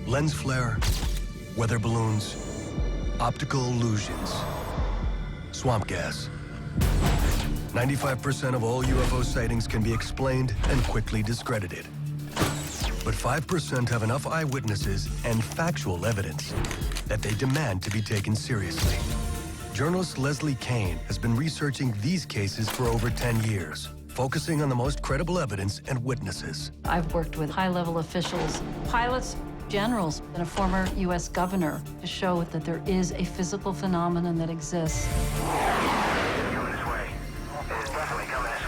Lens flare, weather balloons, optical illusions, swamp gas. 95% of all UFO sightings can be explained and quickly discredited. But 5% have enough eyewitnesses and factual evidence that they demand to be taken seriously. Journalist Leslie Kane has been researching these cases for over 10 years, focusing on the most credible evidence and witnesses. I've worked with high-level officials, pilots, generals, and a former U.S. governor to show that there is a physical phenomenon that exists.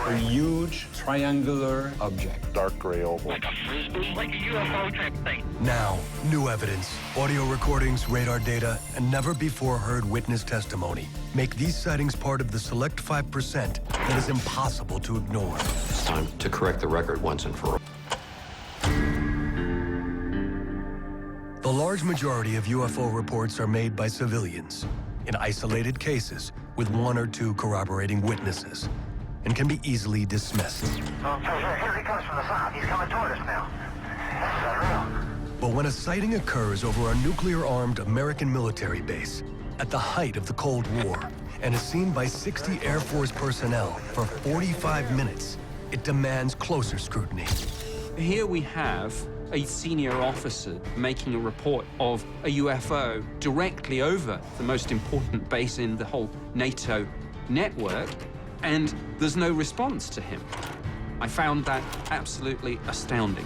A huge triangular object. Dark gray oval. Like a UFO type thing. Now, new evidence, audio recordings, radar data, and never-before-heard witness testimony make these sightings part of the select 5% that is impossible to ignore. It's time to correct the record once and for all. The large majority of UFO reports are made by civilians in isolated cases with 1 or 2 corroborating witnesses and can be easily dismissed. Okay, here he comes from the south. He's coming toward us now. That's unreal. But when a sighting occurs over a nuclear-armed American military base at the height of the Cold War and is seen by 60 Air Force personnel for 45 minutes, it demands closer scrutiny. Here we have a senior officer making a report of a UFO directly over the most important base in the whole NATO network, and there's no response to him. I found that absolutely astounding.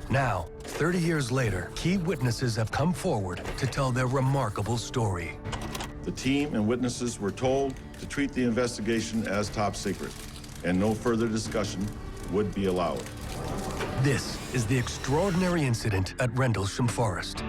Now, 30 years later, key witnesses have come forward to tell their remarkable story. The team and witnesses were told to treat the investigation as top secret, and no further discussion would be allowed. This is the extraordinary incident at Rendlesham Forest.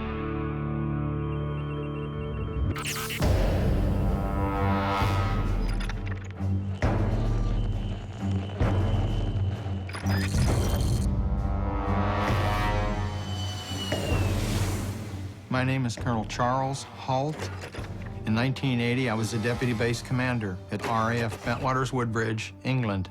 My name is Colonel Charles Halt. In 1980, I was the Deputy Base Commander at RAF Bentwaters Woodbridge, England.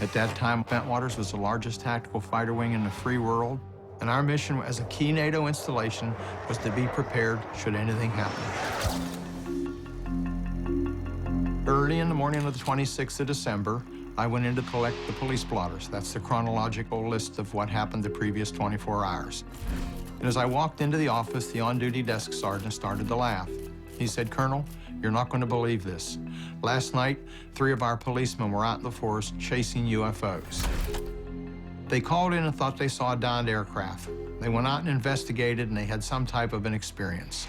At that time, Bentwaters was the largest tactical fighter wing in the free world, and our mission as a key NATO installation was to be prepared should anything happen. Early in the morning of the 26th of December, I went in to collect the police blotters. That's the chronological list of what happened the previous 24 hours. And as I walked into the office, the on-duty desk sergeant started to laugh. He said, "Colonel, you're not going to believe this. Last night, 3 of our policemen were out in the forest chasing UFOs. They called in and thought they saw a downed aircraft. They went out and investigated, and they had some type of an experience."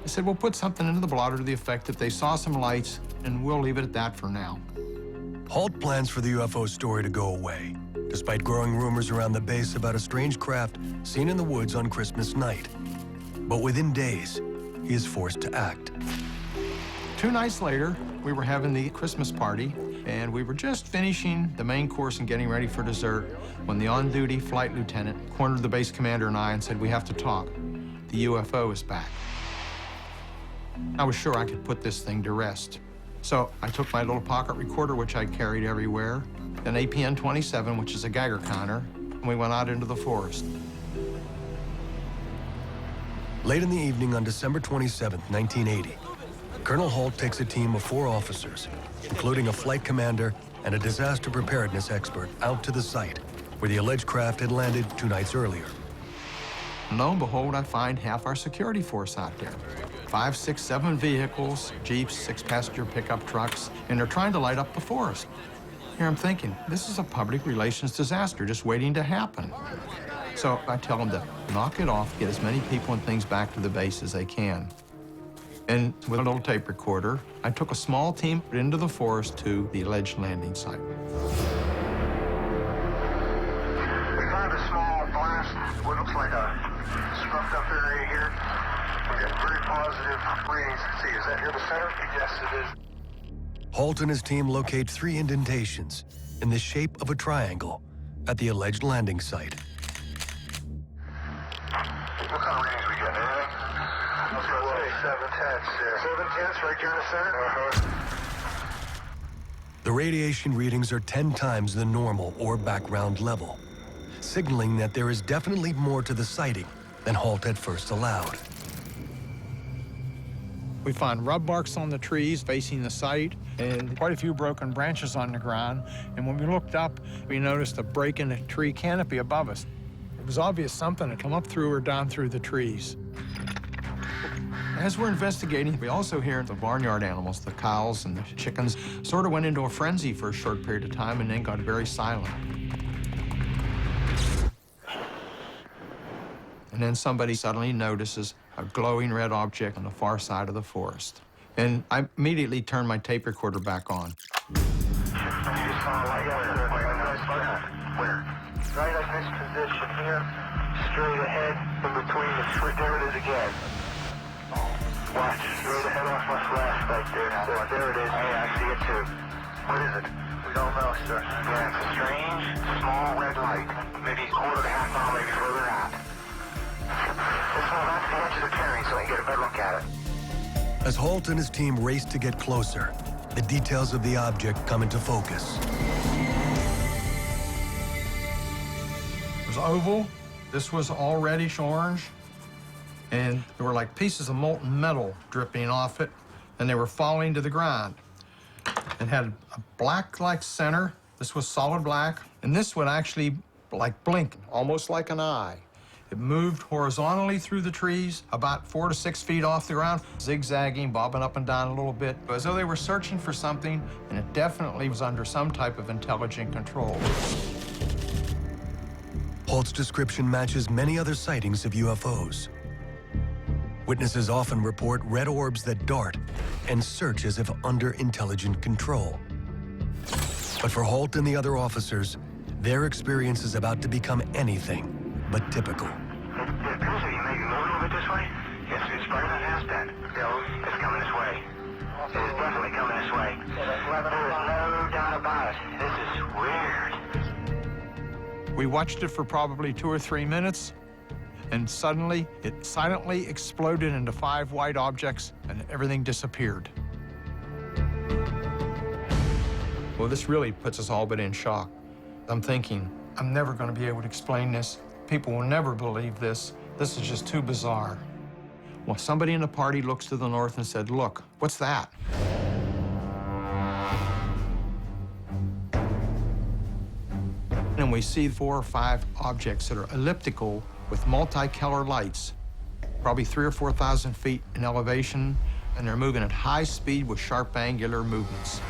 I said, "We'll put something into the blotter to the effect that they saw some lights, and we'll leave it at that for now." Halt plans for the UFO story to go away, despite growing rumors around the base about a strange craft seen in the woods on Christmas night. But within days, he is forced to act. 2 nights later, we were having the Christmas party, and we were just finishing the main course and getting ready for dessert when the on-duty flight lieutenant cornered the base commander and I and said, "We have to talk. The UFO is back." I was sure I could put this thing to rest. So I took my little pocket recorder, which I carried everywhere, an APN 27, which is a Geiger counter, and we went out into the forest. Late in the evening on December 27, 1980, Colonel Halt takes a team of 4 officers, including a flight commander and a disaster preparedness expert, out to the site where the alleged craft had landed 2 nights earlier. And lo and behold, I find half our security force out there. 5, 6, 7 vehicles, Jeeps, 6-passenger pickup trucks, and they're trying to light up the forest. Here I'm thinking, this is a public relations disaster just waiting to happen. So I tell them to knock it off, get as many people and things back to the base as they can. And with a little tape recorder, I took a small team into the forest to the alleged landing site. We found a small blast, what looks like a scrubbed up area here. We got very positive readings. See, is that here the center? Yes, it is. Halt and his team locate 3 indentations in the shape of a triangle at the alleged landing site. What kind of readings we getting? Anything? I was going to say 7 tenths. 7 tenths right here in the center? The radiation readings are 10 times the normal or background level. signaling that there is definitely more to the sighting than Holt had first allowed. We found rub marks on the trees facing the site and quite a few broken branches on the ground. And when we looked up, we noticed a break in the tree canopy above us. It was obvious something had come up through or down through the trees. As we're investigating, we also hear the barnyard animals, the cows and the chickens, sort of went into a frenzy for a short period of time and then got very silent. And then somebody suddenly notices a glowing red object on the far side of the forest. And I immediately turned my tape recorder back on. Where? Right at this position here, straight ahead, in between the tree. There it is again. Watch, straight ahead off my flash right there. There it is. Hey, I see it too. What is it? We don't know, sir. Yeah, it's a strange, small red light. Maybe a quarter to half mile, maybe further out. Let's move on to the edge of the clearing so I can get a better look at it. As Holt and his team race to get closer, the details of the object come into focus. It was oval. This was all reddish orange. And there were like pieces of molten metal dripping off it, and they were falling to the ground. It had a black-like center. This was solid black, and this would actually like blink, almost like an eye. It moved horizontally through the trees, about 4 to 6 feet off the ground, zigzagging, bobbing up and down a little bit, as though they were searching for something, and it definitely was under some type of intelligent control. Holt's description matches many other sightings of UFOs. Witnesses often report red orbs that dart and search as if under intelligent control. But for Holt and the other officers, their experience is about to become anything but typical. It appears that you may be moving a little bit this way. It's probably not has been. It's coming this way. It is definitely coming this way. There is no doubt about it. This is weird. We watched it for probably 2 or 3 minutes, and suddenly it silently exploded into 5 white objects, and everything disappeared. Well, this really puts us all but in shock. I'm thinking, I'm never going to be able to explain this. People will never believe this. This is just too bizarre. Well, somebody in the party looks to the north and said, "Look, what's that?" And we see 4 or 5 objects that are elliptical with multicolored lights, probably 3,000 or 4,000 feet in elevation, and they're moving at high speed with sharp angular movements.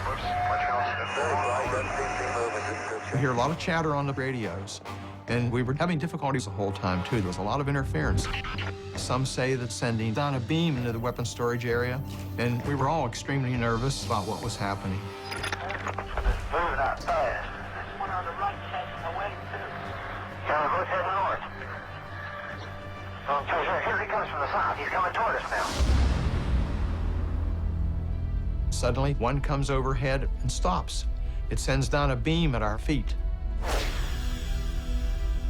We hear a lot of chatter on the radios, and we were having difficulties the whole time, too. There was a lot of interference. Some say that sending down a beam into the weapons storage area, and we were all extremely nervous about what was happening. Moving out fast. One on the right heading away, too. Yeah, both heading north. Here he comes from the south. He's coming toward us now. Suddenly, one comes overhead and stops. It sends down a beam at our feet.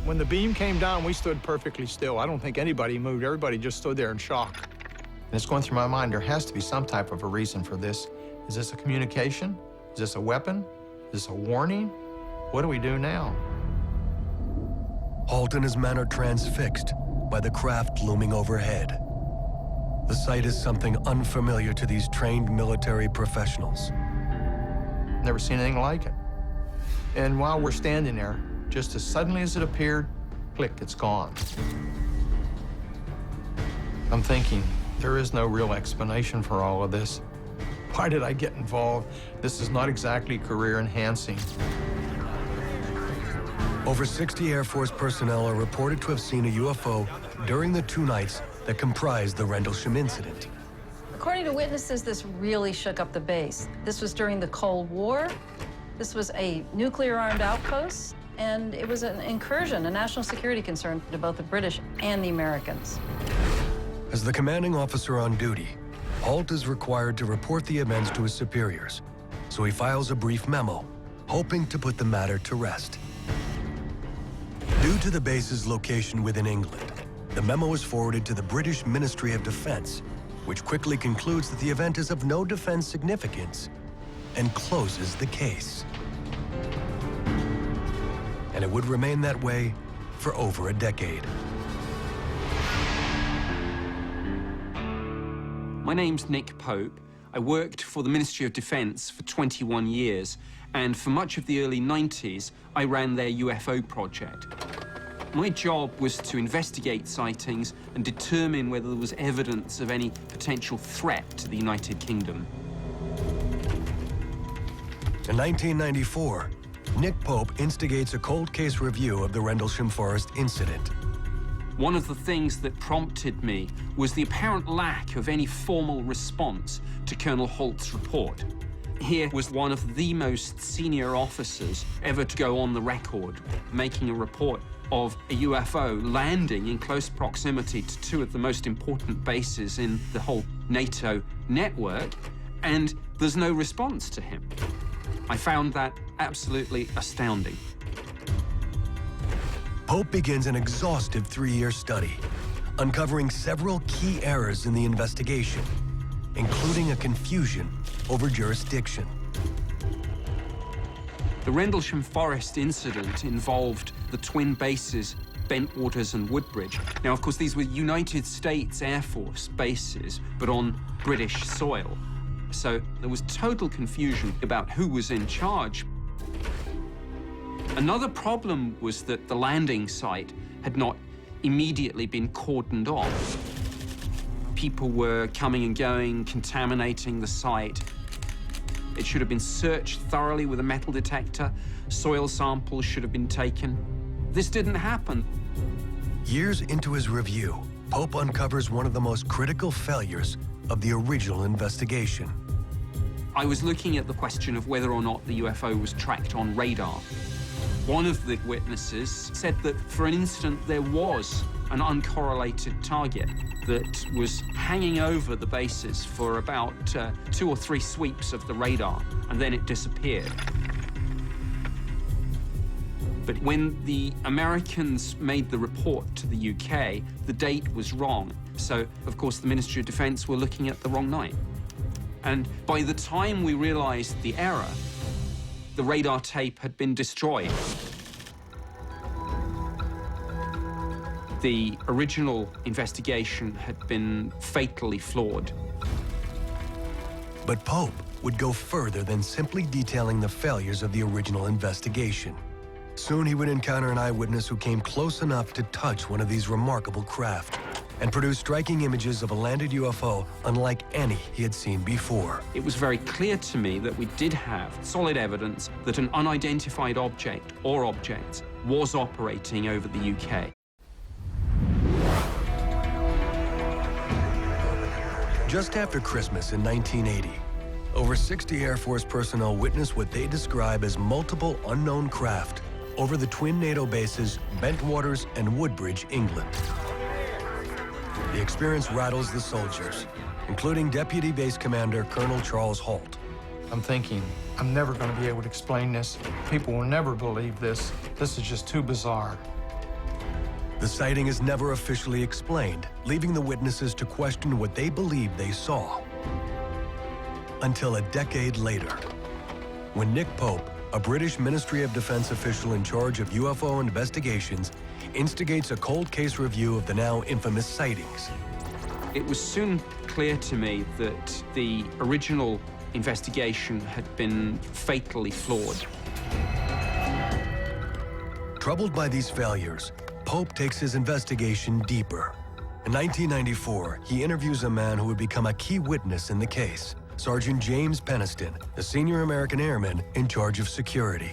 When the beam came down, we stood perfectly still. I don't think anybody moved. Everybody just stood there in shock. And it's going through my mind, there has to be some type of a reason for this. Is this a communication? Is this a weapon? Is this a warning? What do we do now? Holt and his men are transfixed by the craft looming overhead. The sight is something unfamiliar to these trained military professionals. Never seen anything like it. And while we're standing there, just as suddenly as it appeared, click, it's gone. I'm thinking, there is no real explanation for all of this. Why did I get involved? This is not exactly career enhancing. Over 60 Air Force personnel are reported to have seen a UFO during the 2 nights that comprised the Rendlesham incident. According to witnesses, this really shook up the base. This was during the Cold War. This was a nuclear-armed outpost, and it was an incursion, a national security concern to both the British and the Americans. As the commanding officer on duty, Holt is required to report the events to his superiors, so he files a brief memo, hoping to put the matter to rest. Due to the base's location within England, the memo is forwarded to the British Ministry of Defense, which quickly concludes that the event is of no defense significance and closes the case. And it would remain that way for over a decade. My name's Nick Pope. I worked for the Ministry of Defense for 21 years, and for much of the early 90s, I ran their UFO project. My job was to investigate sightings and determine whether there was evidence of any potential threat to the United Kingdom. In 1994, Nick Pope instigates a cold case review of the Rendlesham Forest incident. One of the things that prompted me was the apparent lack of any formal response to Colonel Holt's report. Here was one of the most senior officers ever to go on the record, making a report of a UFO landing in close proximity to two of the most important bases in the whole NATO network, and there's no response to him. I found that absolutely astounding. Pope begins an exhaustive 3-year study, uncovering several key errors in the investigation, including a confusion over jurisdiction. The Rendlesham Forest incident involved the twin bases, Bentwaters and Woodbridge. Now, of course, these were United States Air Force bases, but on British soil. So there was total confusion about who was in charge. Another problem was that the landing site had not immediately been cordoned off. People were coming and going, contaminating the site. It should have been searched thoroughly with a metal detector. Soil samples should have been taken. This didn't happen. Years into his review, Pope uncovers one of the most critical failures of the original investigation. I was looking at the question of whether or not the UFO was tracked on radar. One of the witnesses said that for an instant there was an uncorrelated target that was hanging over the bases for about 2 or 3 sweeps of the radar, and then it disappeared. But when the Americans made the report to the UK, the date was wrong. So, of course, the Ministry of Defense were looking at the wrong night. And by the time we realized the error, the radar tape had been destroyed. The original investigation had been fatally flawed. But Pope would go further than simply detailing the failures of the original investigation. Soon he would encounter an eyewitness who came close enough to touch one of these remarkable craft and produce striking images of a landed UFO unlike any he had seen before. It was very clear to me that we did have solid evidence that an unidentified object or objects was operating over the UK. Just after Christmas in 1980, over 60 Air Force personnel witnessed what they describe as multiple unknown craft over the twin NATO bases Bentwaters and Woodbridge, England. The experience rattles the soldiers, including Deputy Base Commander Colonel Charles Holt. I'm thinking, I'm never going to be able to explain this. People will never believe this. This is just too bizarre. The sighting is never officially explained, leaving the witnesses to question what they believed they saw. Until a decade later, when Nick Pope, a British Ministry of Defense official in charge of UFO investigations, instigates a cold case review of the now infamous sightings. It was soon clear to me that the original investigation had been fatally flawed. Troubled by these failures, Pope takes his investigation deeper. In 1994, he interviews a man who would become a key witness in the case, Sergeant James Peniston, a senior American airman in charge of security.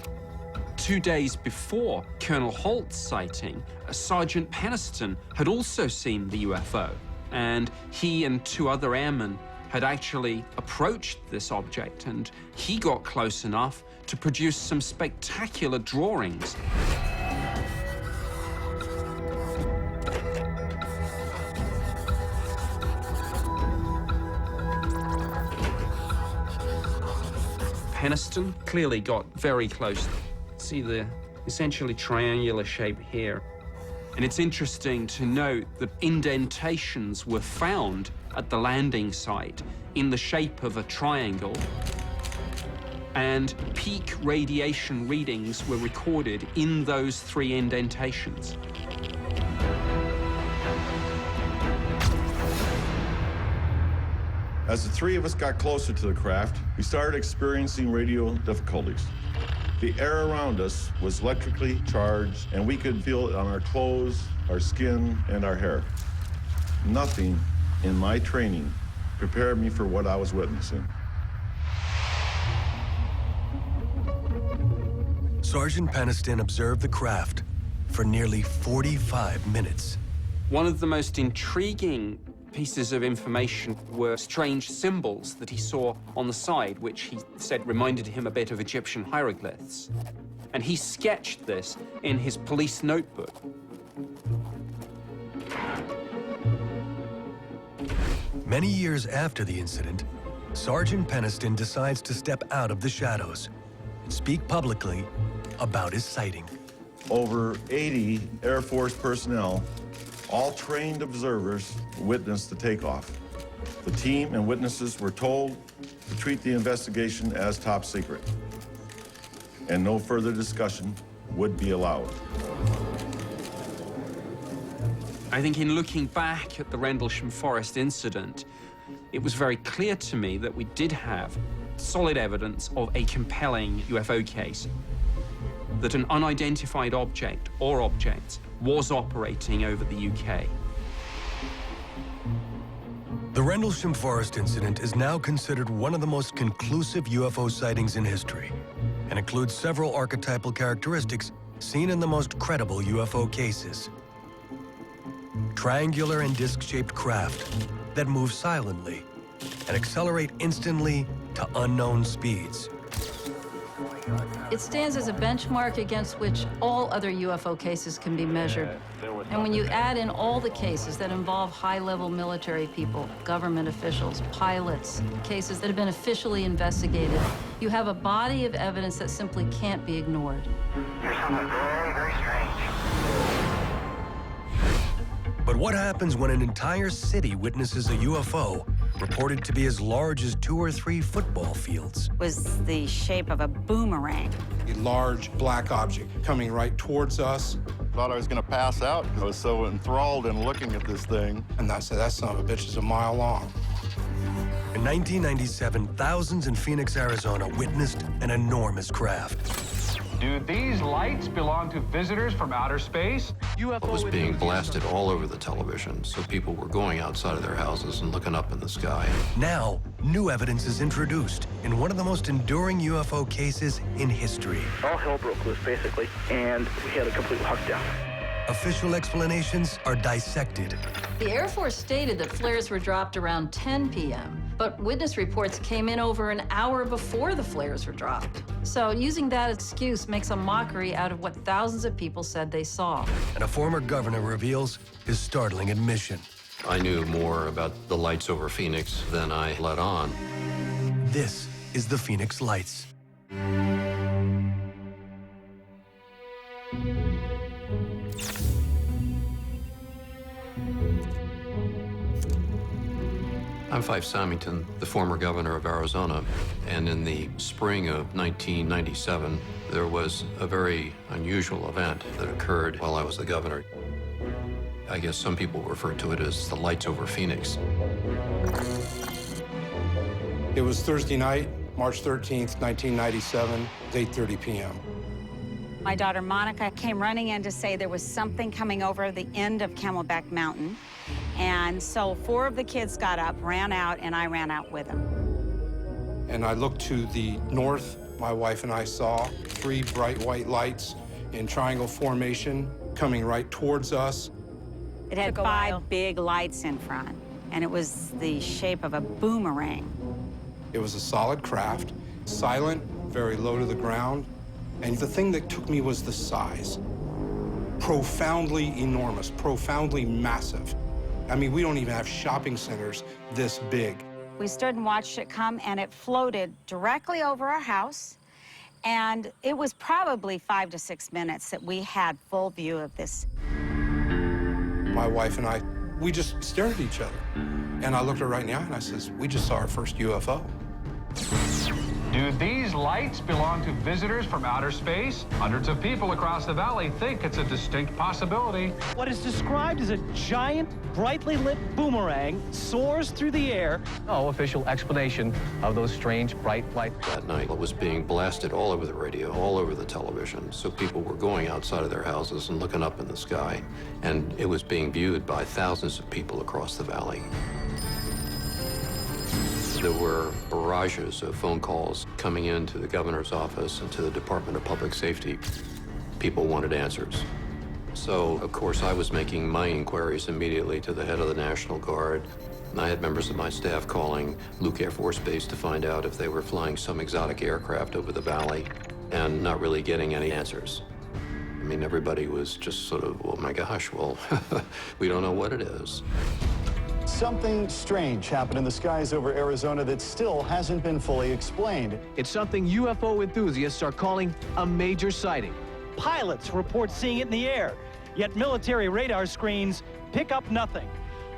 2 days before Colonel Holt's sighting, Sergeant Peniston had also seen the UFO, and he and 2 other airmen had actually approached this object, and he got close enough to produce some spectacular drawings. Peniston clearly got very close. See the essentially triangular shape here. And it's interesting to note that indentations were found at the landing site in the shape of a triangle. and peak radiation readings were recorded in those 3 indentations. As the 3 of us got closer to the craft, we started experiencing radio difficulties. The air around us was electrically charged, and we could feel it on our clothes, our skin, and our hair. Nothing in my training prepared me for what I was witnessing. Sergeant Peniston observed the craft for nearly 45 minutes. One of the most intriguing pieces of information were strange symbols that he saw on the side, which he said reminded him a bit of Egyptian hieroglyphs. And he sketched this in his police notebook. Many years after the incident, Sergeant Peniston decides to step out of the shadows and speak publicly about his sighting. Over 80 Air Force personnel, all trained observers, witnessed the takeoff. The team and witnesses were told to treat the investigation as top secret, and no further discussion would be allowed. I think in looking back at the Rendlesham Forest incident, it was very clear to me that we did have solid evidence of a compelling UFO case, that an unidentified object or objects was operating over the UK. The Rendlesham Forest incident is now considered one of the most conclusive UFO sightings in history and includes several archetypal characteristics seen in the most credible UFO cases. Triangular and disc-shaped craft that move silently and accelerate instantly to unknown speeds. It stands as a benchmark against which all other UFO cases can be measured. And when you add in all the cases that involve high-level military people, government officials, pilots, cases that have been officially investigated, you have a body of evidence that simply can't be ignored. Here's something very, very strange. But what happens when an entire city witnesses a UFO reported to be as large as 2 or 3 football fields? Was the shape of a boomerang. A large black object coming right towards us. Thought I was going to pass out. I was so enthralled in looking at this thing. And I said, that son of a bitch is a mile long. In 1997, thousands in Phoenix, Arizona witnessed an enormous craft. Do these lights belong to visitors from outer space? It was being blasted all over the television, so people were going outside of their houses and looking up in the sky. Now, new evidence is introduced in one of the most enduring UFO cases in history. All hell broke loose, basically, and we had a complete lockdown. Official explanations are dissected. The Air Force stated that flares were dropped around 10 p.m., but witness reports came in over an hour before the flares were dropped. So using that excuse makes a mockery out of what thousands of people said they saw. And a former governor reveals his startling admission. I knew more about the lights over Phoenix than I let on. This is the Phoenix Lights. I'm Fife Symington, the former governor of Arizona, and in the spring of 1997, there was a very unusual event that occurred while I was the governor. I guess some people refer to it as the lights over Phoenix. It was Thursday night, March 13th, 1997, 8:30 p.m. My daughter Monica came running in to say there was something coming over the end of Camelback Mountain. And so 4 of the kids got up, ran out, and I ran out with them. And I looked to the north. My wife and I saw 3 bright white lights in triangle formation coming right towards us. It had 5 big lights in front, and it was the shape of a boomerang. It was a solid craft, silent, very low to the ground. And the thing that took me was the size. Profoundly enormous, profoundly massive. I mean, we don't even have shopping centers this big. We stood and watched it come, and it floated directly over our house. And it was probably 5 to 6 minutes that we had full view of this. My wife and I, we just stared at each other. And I looked her right in the eye, and I says, we just saw our first UFO. Do these lights belong to visitors from outer space? Hundreds of people across the valley think it's a distinct possibility. What is described as a giant, brightly lit boomerang soars through the air. No official explanation of those strange bright lights. That night, it was being blasted all over the radio, all over the television, so people were going outside of their houses and looking up in the sky, and it was being viewed by thousands of people across the valley. There were barrages of phone calls coming into the governor's office and to the Department of Public Safety. People wanted answers. So, of course, I was making my inquiries immediately to the head of the National Guard. And I had members of my staff calling Luke Air Force Base to find out if they were flying some exotic aircraft over the valley and not really getting any answers. I mean, everybody was just sort of, oh my gosh, well, we don't know what it is. Something strange happened in the skies over Arizona that still hasn't been fully explained. It's something UFO enthusiasts are calling a major sighting. Pilots report seeing it in the air, yet military radar screens pick up nothing.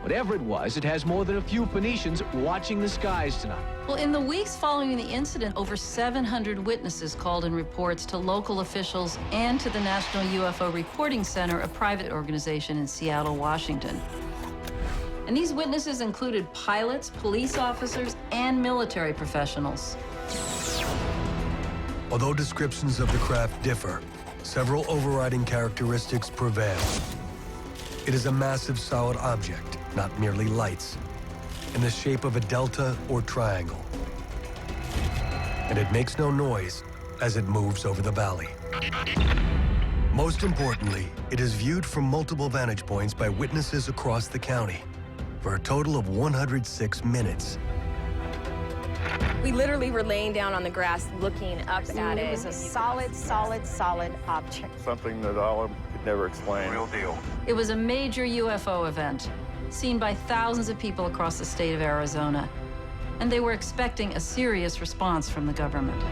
Whatever it was, it has more than a few Phoenicians watching the skies tonight. Well, in the weeks following the incident, over 700 witnesses called in reports to local officials and to the National UFO Reporting Center, a private organization in Seattle, Washington. And these witnesses included pilots, police officers, and military professionals. Although descriptions of the craft differ, several overriding characteristics prevail. It is a massive solid object, not merely lights, in the shape of a delta or triangle. And it makes no noise as it moves over the valley. Most importantly, it is viewed from multiple vantage points by witnesses across the county for a total of 106 minutes. We literally were laying down on the grass looking up at it. It was a solid object. Something that Alan could never explain. Real deal. It was a major UFO event, seen by thousands of people across the state of Arizona. And they were expecting a serious response from the government.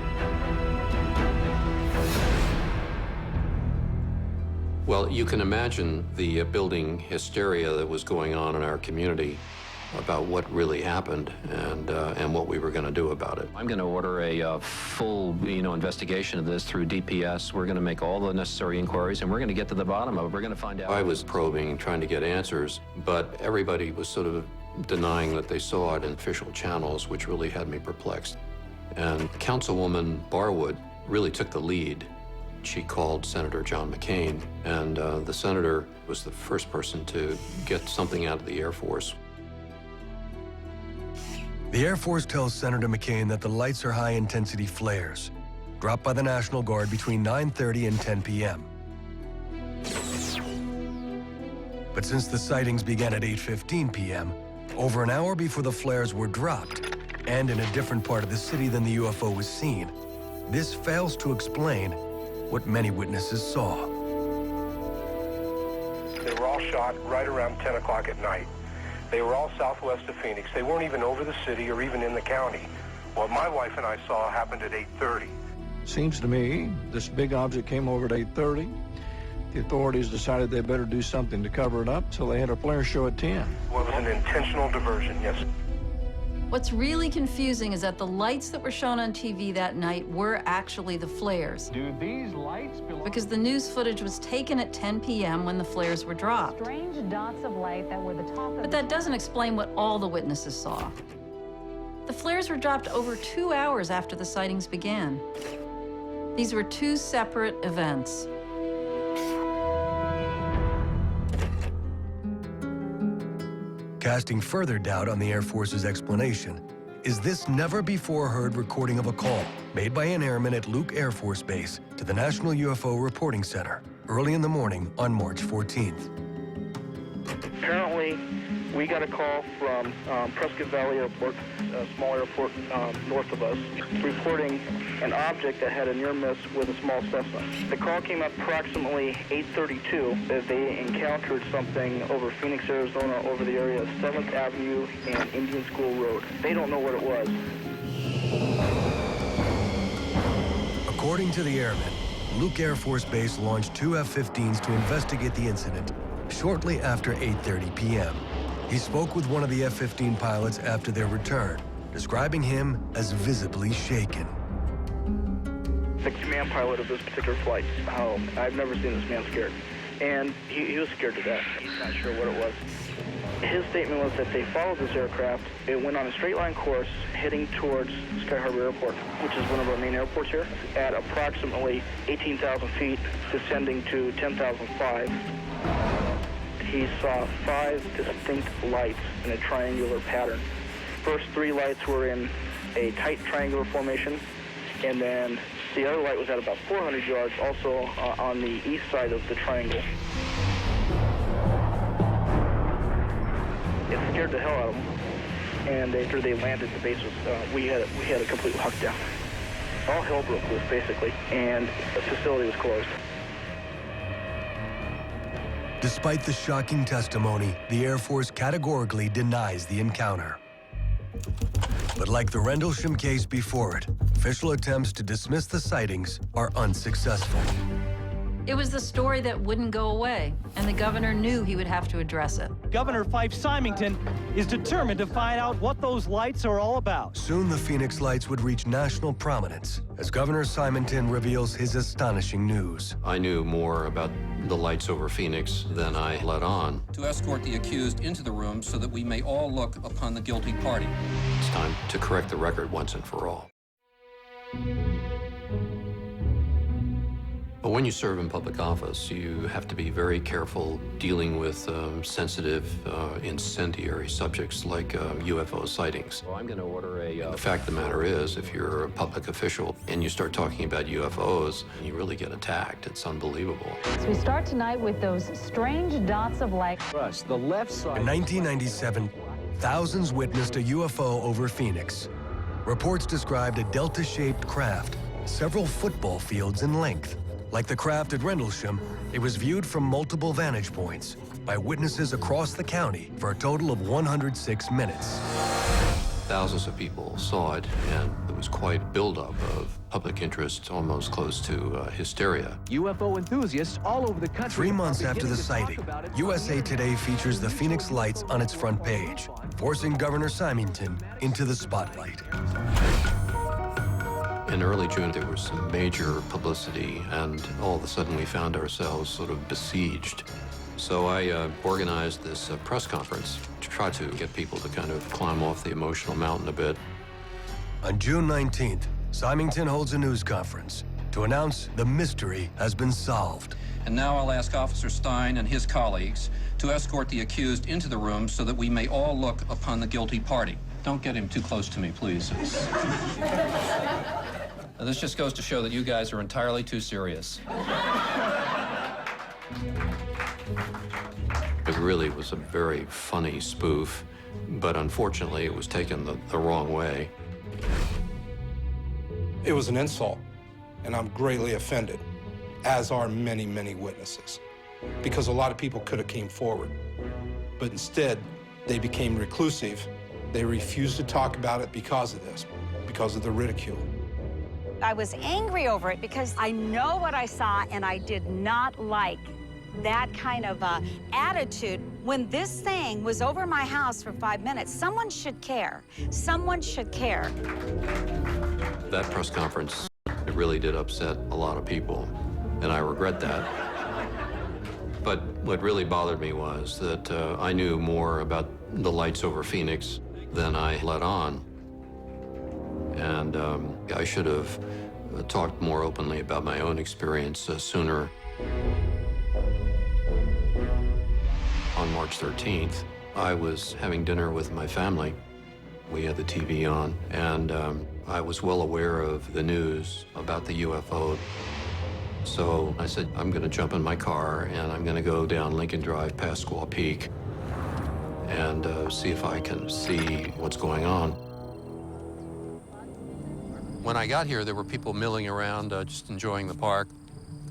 Well, you can imagine the building hysteria that was going on in our community about what really happened and what we were going to do about it. I'm going to order a full, investigation of this through DPS. We're going to make all the necessary inquiries, and we're going to get to the bottom of it. We're going to find out. I was probing, trying to get answers, but everybody was sort of denying that they saw it in official channels, which really had me perplexed. And Councilwoman Barwood really took the lead. She called Senator John McCain, and the senator was the first person to get something out of the Air Force. The Air Force tells Senator McCain that the lights are high-intensity flares, dropped by the National Guard between 9:30 and 10 p.m. But since the sightings began at 8:15 p.m., over an hour before the flares were dropped, and in a different part of the city than the UFO was seen, this fails to explain what many witnesses saw. They were all shot right around 10 o'clock at night. They were all southwest of Phoenix. They weren't even over the city or even in the county. What my wife and I saw happened at 8:30. Seems to me this big object came over at 8:30. The authorities decided they better do something to cover it up, so they had a flare show at 10. Well, it was an intentional diversion, yes. What's really confusing is that the lights that were shown on TV that night were actually the flares. Do these lights belong? Because the news footage was taken at 10 p.m. when the flares were dropped. Strange dots of light that were the top of. But that doesn't explain what all the witnesses saw. The flares were dropped over 2 hours after the sightings began. These were two separate events. Casting further doubt on the Air Force's explanation is this never-before-heard recording of a call made by an airman at Luke Air Force Base to the National UFO Reporting Center early in the morning on March 14th. Apparently, we got a call from Prescott Valley Airport, a small airport north of us, reporting an object that had a near miss with a small Cessna. The call came up approximately 8:32 that they encountered something over Phoenix, Arizona, over the area of 7th Avenue and Indian School Road. They don't know what it was. According to the airmen, Luke Air Force Base launched two F-15s to investigate the incident shortly after 8:30 p.m. He spoke with one of the F-15 pilots after their return, describing him as visibly shaken. the command pilot of this particular flight. I've never seen this man scared. And he was scared to death. He's not sure what it was. His statement was that they followed this aircraft. It went on a straight line course heading towards Sky Harbor Airport, which is one of our main airports here, at approximately 18,000 feet, descending to 10,005. He saw 5 distinct lights in a triangular pattern. First 3 lights were in a tight triangular formation, and then the other light was at about 400 yards, also on the east side of the triangle. It scared the hell out of them, and after they landed, the base was, we had a complete lockdown. All hell broke loose, basically, and the facility was closed. Despite the shocking testimony, the Air Force categorically denies the encounter. But like the Rendlesham case before it, official attempts to dismiss the sightings are unsuccessful. It was the story that wouldn't go away, and the governor knew he would have to address it. Governor Fife Symington is determined to find out what those lights are all about. Soon the Phoenix lights would reach national prominence as Governor Symington reveals his astonishing news. I knew more about the lights over Phoenix than I let on. To escort the accused into the room so that we may all look upon the guilty party. It's time to correct the record once and for all. But when you serve in public office, you have to be very careful dealing with sensitive, incendiary subjects like UFO sightings. Well, I'm going to order a... The fact of the matter is, if you're a public official and you start talking about UFOs, you really get attacked. It's unbelievable. So we start tonight with those strange dots of light. First, the left side... In 1997, thousands witnessed a UFO over Phoenix. Reports described a delta-shaped craft, several football fields in length. Like the craft at Rendlesham, it was viewed from multiple vantage points by witnesses across the county for a total of 106 minutes. Thousands of people saw it, and there was quite a buildup of public interest, almost close to hysteria. UFO enthusiasts all over the country... 3 months after the sighting, USA Today features the Phoenix lights on its front page, forcing Governor Symington into the spotlight. In early June, there was some major publicity, and all of a sudden we found ourselves sort of besieged. So I organized this press conference to try to get people to kind of climb off the emotional mountain a bit. On June 19th, Symington holds a news conference to announce the mystery has been solved. And now I'll ask Officer Stein and his colleagues to escort the accused into the room so that we may all look upon the guilty party. Don't get him too close to me, please. Now, this just goes to show that you guys are entirely too serious. It really was a very funny spoof, but unfortunately it was taken the wrong way. It was an insult, and I'm greatly offended, as are many, many witnesses, because a lot of people could have came forward. But instead, they became reclusive. They refused to talk about it because of this, because of the ridicule. I was angry over it because I know what I saw, and I did not like that kind of attitude. When this thing was over my house for 5 minutes, someone should care. Someone should care. That press conference, it really did upset a lot of people, and I regret that. But what really bothered me was that I knew more about the lights over Phoenix than I let on. And I should have talked more openly about my own experience sooner. On March 13th, I was having dinner with my family. We had the TV on, and I was well aware of the news about the UFO. So I said, I'm going to jump in my car, and I'm going to go down Lincoln Drive past Squaw Peak and see if I can see what's going on. When I got here, there were people milling around, just enjoying the park.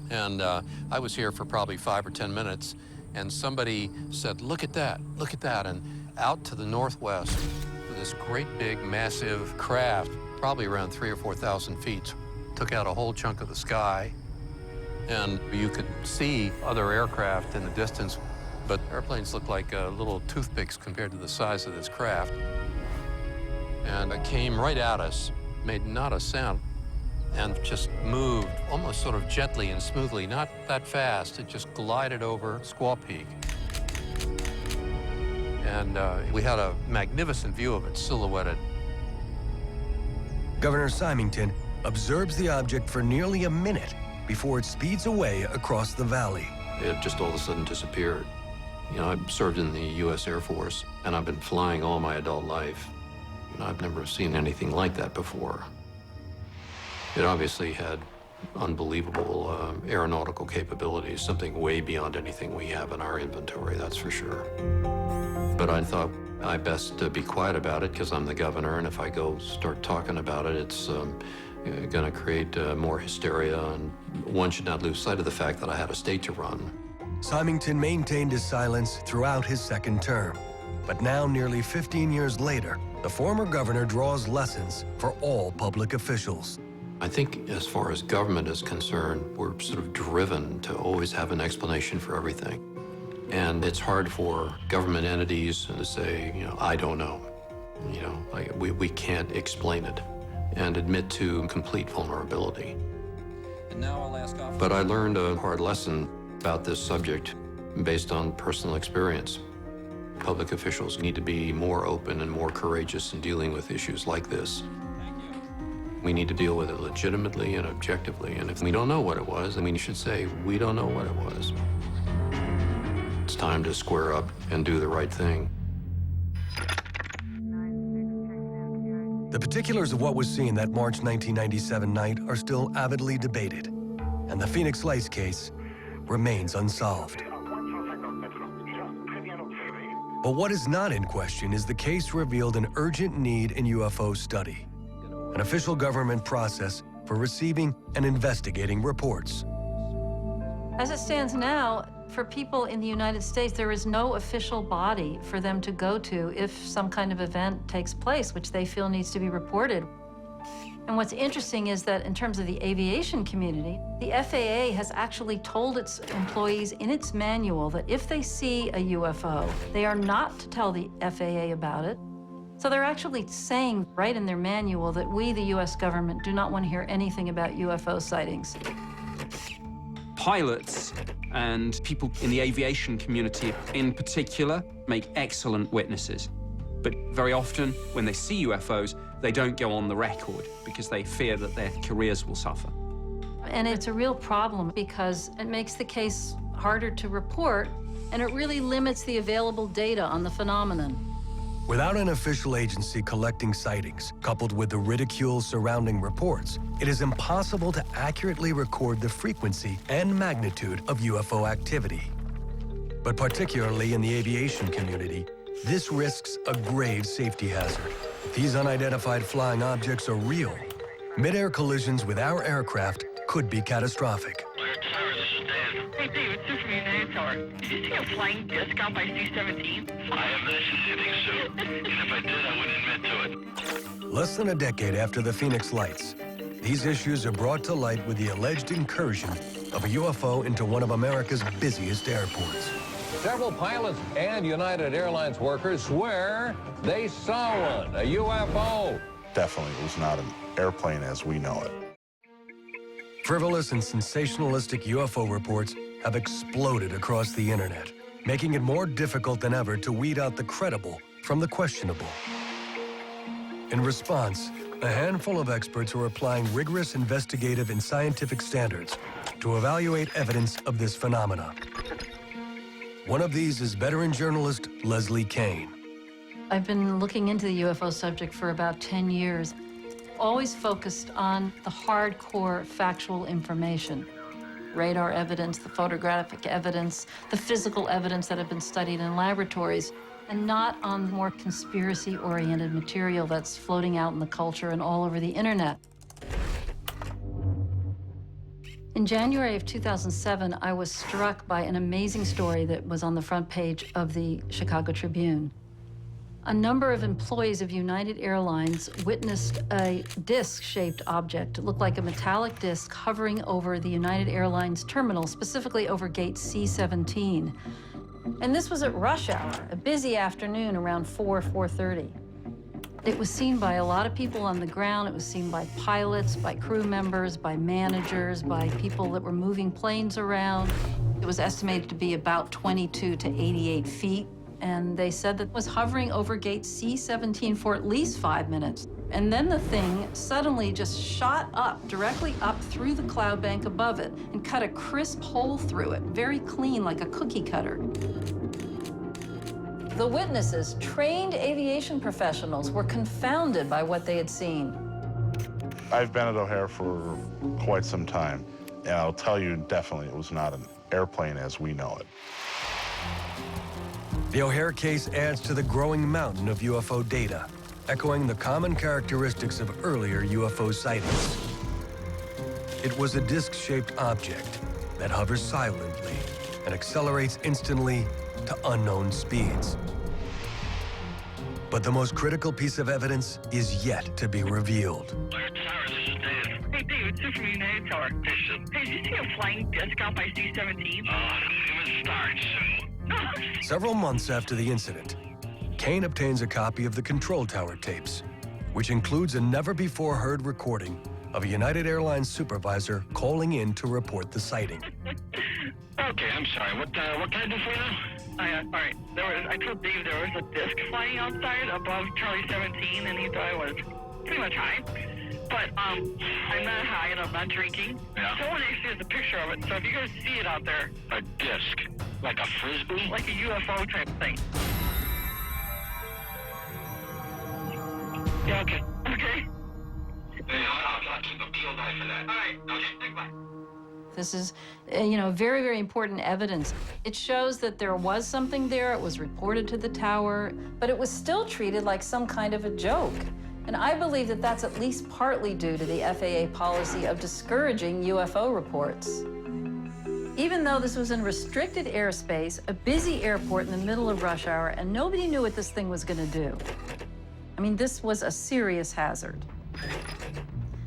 And I was here for probably 5 or 10 minutes, and somebody said, look at that, and out to the northwest, this great big, massive craft, probably around 3,000 or 4,000 feet, took out a whole chunk of the sky. And you could see other aircraft in the distance, but airplanes looked like little toothpicks compared to the size of this craft. And it came right at us, made not a sound, and just moved almost sort of gently and smoothly, not that fast. It just glided over Squaw Peak. And we had a magnificent view of it silhouetted. Governor Symington observes the object for nearly a minute before it speeds away across the valley. It just all of a sudden disappeared. You know, I served in the U.S. Air Force, and I've been flying all my adult life. And I've never seen anything like that before. It obviously had unbelievable aeronautical capabilities, something way beyond anything we have in our inventory, that's for sure. But I thought I best be quiet about it because I'm the governor, and if I go start talking about it, it's going to create more hysteria, and one should not lose sight of the fact that I had a state to run. Symington maintained his silence throughout his second term. But now, nearly 15 years later, the former governor draws lessons for all public officials. I think as far as government is concerned, we're sort of driven to always have an explanation for everything. And it's hard for government entities to say, you know, I don't know. You know, like we can't explain it and admit to complete vulnerability. And now I'll ask off. But I learned a hard lesson about this subject based on personal experience. Public officials need to be more open and more courageous in dealing with issues like this. We need to deal with it legitimately and objectively. And if we don't know what it was, then we should say, we don't know what it was. It's time to square up and do the right thing. The particulars of what was seen that March 1997 night are still avidly debated, and the Phoenix Lights case remains unsolved. But what is not in question is the case revealed an urgent need in UFO study, an official government process for receiving and investigating reports. As it stands now, for people in the United States, there is no official body for them to go to if some kind of event takes place, which they feel needs to be reported. And what's interesting is that in terms of the aviation community, the FAA has actually told its employees in its manual that if they see a UFO, they are not to tell the FAA about it. So they're actually saying right in their manual that we, the US government, do not want to hear anything about UFO sightings. Pilots and people in the aviation community in particular make excellent witnesses. But very often, when they see UFOs, they don't go on the record because they fear that their careers will suffer. And it's a real problem because it makes the case harder to report, and it really limits the available data on the phenomenon. Without an official agency collecting sightings, coupled with the ridicule surrounding reports, it is impossible to accurately record the frequency and magnitude of UFO activity. But particularly in the aviation community, this risks a grave safety hazard. If these unidentified flying objects are real, mid-air collisions with our aircraft could be catastrophic. Hey, David, this is from United Tower. Did you see a flying disc out by C-17? I have not seen anything, Sue. And if I did, I wouldn't admit to it. Less than a decade after the Phoenix Lights, these issues are brought to light with the alleged incursion of a UFO into one of America's busiest airports. Several pilots and United Airlines workers swear they saw one, a UFO. Definitely was not an airplane as we know it. Frivolous and sensationalistic UFO reports have exploded across the internet, making it more difficult than ever to weed out the credible from the questionable. In response, a handful of experts are applying rigorous investigative and scientific standards to evaluate evidence of this phenomenon. One of these is veteran journalist Leslie Kane. I've been looking into the UFO subject for about 10 years, always focused on the hardcore factual information. Radar evidence, the photographic evidence, the physical evidence that have been studied in laboratories, and not on more conspiracy-oriented material that's floating out in the culture and all over the internet. In January of 2007, I was struck by an amazing story that was on the front page of the Chicago Tribune. A number of employees of United Airlines witnessed a disc-shaped object. It looked like a metallic disc hovering over the United Airlines terminal, specifically over gate C-17. And this was at rush hour, a busy afternoon around 4:30. It was seen by a lot of people on the ground. It was seen by pilots, by crew members, by managers, by people that were moving planes around. It was estimated to be about 22 to 88 feet. And they said that it was hovering over gate C-17 for at least 5 minutes. And then the thing suddenly just shot up, directly up through the cloud bank above it and cut a crisp hole through it, very clean, like a cookie cutter. The witnesses, trained aviation professionals, were confounded by what they had seen. I've been at O'Hare for quite some time, and I'll tell you definitely it was not an airplane as we know it. The O'Hare case adds to the growing mountain of UFO data, echoing the common characteristics of earlier UFO sightings. It was a disc-shaped object that hovers silently and accelerates instantly to unknown speeds. But the most critical piece of evidence is yet to be revealed. Hey, Dave, it's just from United Tower. Hey, did you see a flying disc out by C-17? It was start soon. Several months after the incident, Kane obtains a copy of the control tower tapes, which includes a never-before-heard recording of a United Airlines supervisor calling in to report the sighting. Okay, I'm sorry. What can I do for you now? All right. I told Dave there was a disc flying outside above Charlie 17, and he thought it was pretty much high. But I'm not high and I'm not drinking. Yeah. Someone actually has a picture of it, so if you guys see it out there. A disc? Like a frisbee? Like a UFO type thing. Yeah, okay. Okay. Hey, I'll keep a peeled eye for that. All right, okay, thanks, bye. This is, very, very important evidence. It shows that there was something there. It was reported to the tower, but it was still treated like some kind of a joke. And I believe that that's at least partly due to the FAA policy of discouraging UFO reports. Even though this was in restricted airspace, a busy airport in the middle of rush hour, and nobody knew what this thing was going to do. I mean, this was a serious hazard.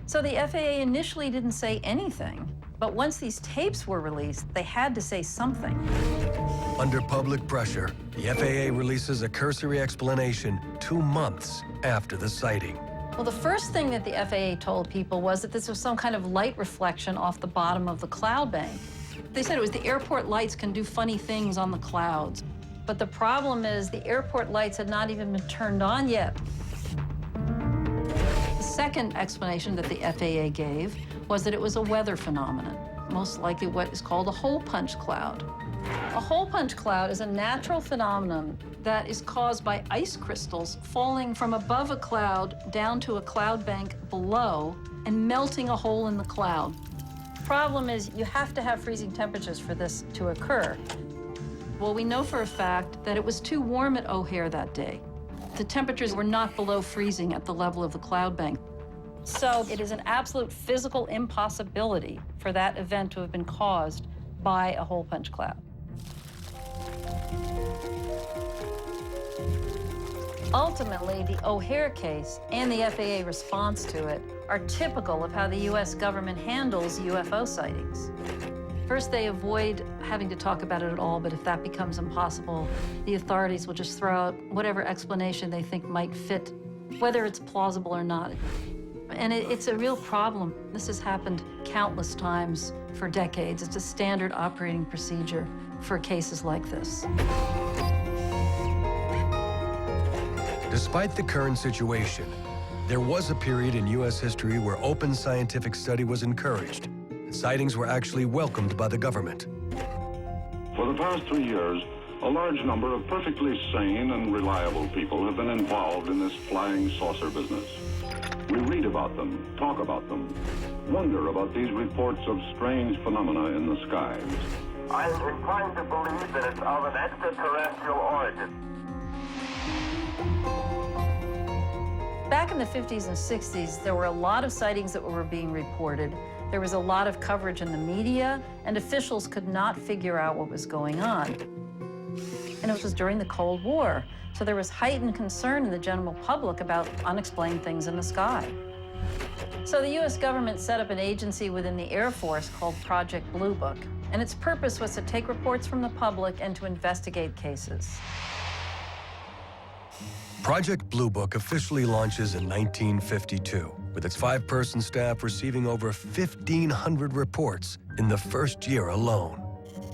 So the FAA initially didn't say anything. But once these tapes were released, they had to say something. Under public pressure, the FAA releases a cursory explanation 2 months after the sighting. Well, the first thing that the FAA told people was that this was some kind of light reflection off the bottom of the cloud bank. They said it was the airport lights can do funny things on the clouds. But the problem is the airport lights had not even been turned on yet. The second explanation that the FAA gave was that it was a weather phenomenon, most likely what is called a hole punch cloud. A hole punch cloud is a natural phenomenon that is caused by ice crystals falling from above a cloud down to a cloud bank below and melting a hole in the cloud. The problem is you have to have freezing temperatures for this to occur. Well, we know for a fact that it was too warm at O'Hare that day. The temperatures were not below freezing at the level of the cloud bank. So it is an absolute physical impossibility for that event to have been caused by a hole punch cloud. Ultimately, the O'Hare case and the FAA response to it are typical of how the U.S. government handles UFO sightings. First, they avoid having to talk about it at all, but if that becomes impossible, the authorities will just throw out whatever explanation they think might fit, whether it's plausible or not. And it's a real problem. This has happened countless times for decades. It's a standard operating procedure for cases like this. Despite the current situation, there was a period in U.S. history where open scientific study was encouraged. Sightings were actually welcomed by the government. For the past 3 years, a large number of perfectly sane and reliable people have been involved in this flying saucer business. We read about them, talk about them, wonder about these reports of strange phenomena in the skies. I'm inclined to believe that it's of an extraterrestrial origin. Back in the 50s and 60s, there were a lot of sightings that were being reported. There was a lot of coverage in the media, and officials could not figure out what was going on. And it was during the Cold War, so there was heightened concern in the general public about unexplained things in the sky. So the U.S. government set up an agency within the Air Force called Project Blue Book, and its purpose was to take reports from the public and to investigate cases. Project Blue Book officially launches in 1952, with its 5-person staff receiving over 1,500 reports in the first year alone.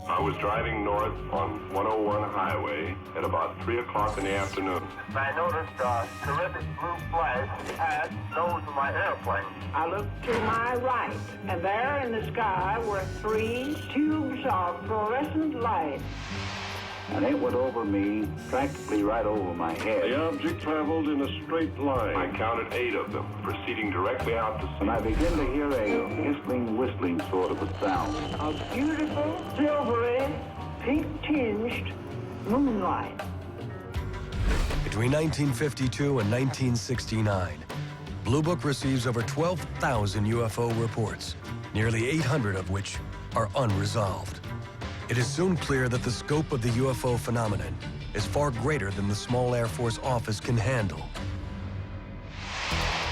I was driving north on 101 highway at about 3 o'clock in the afternoon. I noticed a terrific blue flash at the nose of my airplane. I looked to my right, and there in the sky were 3 tubes of fluorescent light. And it went over me, practically right over my head. The object traveled in a straight line. I counted 8 of them, proceeding directly out to sea. And I began to hear a hissing, whistling sort of a sound. A beautiful, silvery, pink-tinged moonlight. Between 1952 and 1969, Blue Book receives over 12,000 UFO reports, nearly 800 of which are unresolved. It is soon clear that the scope of the UFO phenomenon is far greater than the small Air Force office can handle.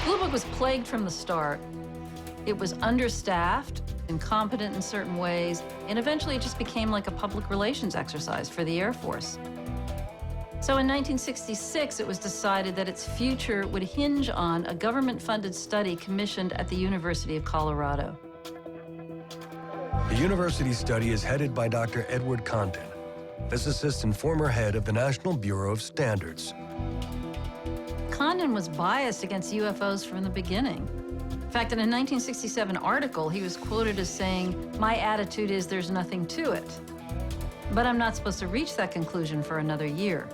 Blue Book was plagued from the start. It was understaffed, incompetent in certain ways, and eventually it just became like a public relations exercise for the Air Force. So in 1966, it was decided that its future would hinge on a government-funded study commissioned at the University of Colorado. The university study is headed by Dr. Edward Condon, physicist and former head of the National Bureau of Standards. Condon was biased against UFOs from the beginning. In fact, in a 1967 article, he was quoted as saying, "My attitude is there's nothing to it. But I'm not supposed to reach that conclusion for another year."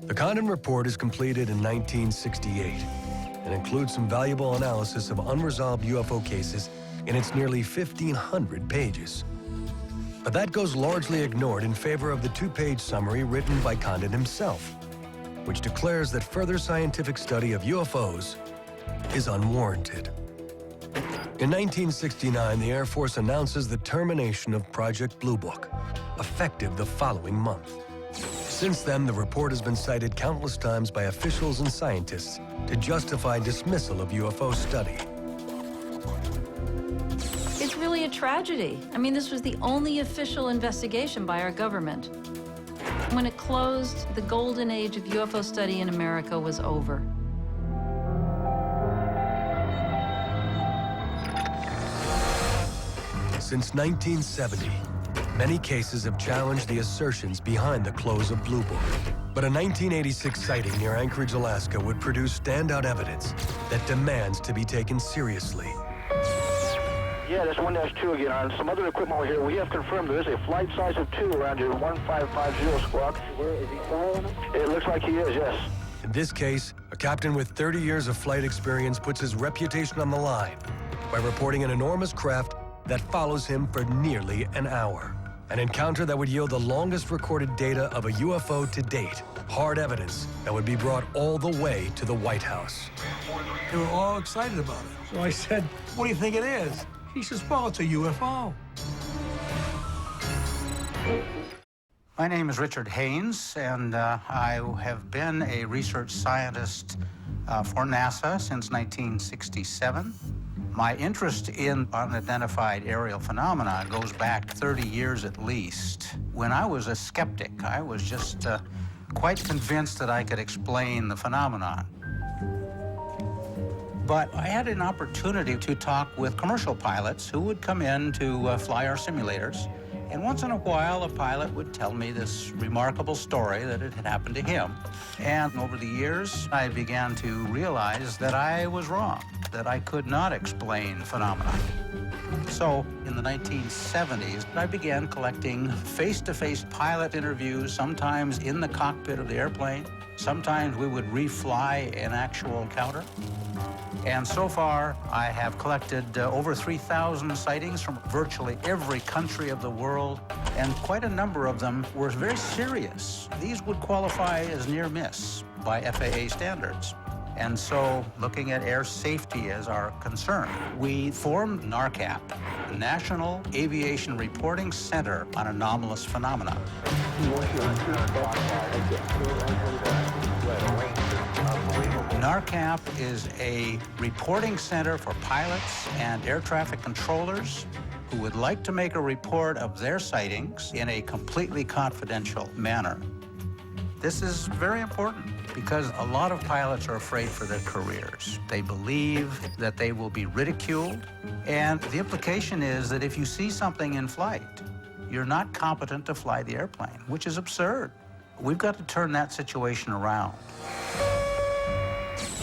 The Condon report is completed in 1968 and includes some valuable analysis of unresolved UFO cases in its nearly 1,500 pages. But that goes largely ignored in favor of the 2-page summary written by Condon himself, which declares that further scientific study of UFOs is unwarranted. In 1969, the Air Force announces the termination of Project Blue Book, effective the following month. Since then, the report has been cited countless times by officials and scientists to justify dismissal of UFO study. It's really a tragedy. I mean, this was the only official investigation by our government. When it closed, the golden age of UFO study in America was over. Since 1970, many cases have challenged the assertions behind the close of Blue Book. But a 1986 sighting near Anchorage, Alaska would produce standout evidence that demands to be taken seriously. Yeah, that's 1-2 again. On some other equipment over here, we have confirmed there is a flight size of 2 around your 1550 squawk. Where is he following? It looks like he is, yes. In this case, a captain with 30 years of flight experience puts his reputation on the line by reporting an enormous craft that follows him for nearly an hour. An encounter that would yield the longest recorded data of a UFO to date. Hard evidence that would be brought all the way to the White House. They were all excited about it. So I said, "What do you think it is?" He says, "Well, it's a UFO." My name is Richard Haynes, and I have been a research scientist for NASA since 1967. My interest in unidentified aerial phenomena goes back 30 years at least. When I was a skeptic, I was just quite convinced that I could explain the phenomenon. But I had an opportunity to talk with commercial pilots who would come in to fly our simulators. And once in a while, a pilot would tell me this remarkable story that it had happened to him. And over the years, I began to realize that I was wrong, that I could not explain phenomena. So in the 1970s, I began collecting face-to-face pilot interviews, sometimes in the cockpit of the airplane. Sometimes we would refly an actual encounter. And so far, I have collected over 3,000 sightings from virtually every country of the world, and quite a number of them were very serious. These would qualify as near miss by FAA standards. And so, looking at air safety as our concern, we formed NARCAP, the National Aviation Reporting Center on Anomalous Phenomena. NARCAP is a reporting center for pilots and air traffic controllers who would like to make a report of their sightings in a completely confidential manner. This is very important because a lot of pilots are afraid for their careers. They believe that they will be ridiculed, and the implication is that if you see something in flight, you're not competent to fly the airplane, which is absurd. We've got to turn that situation around.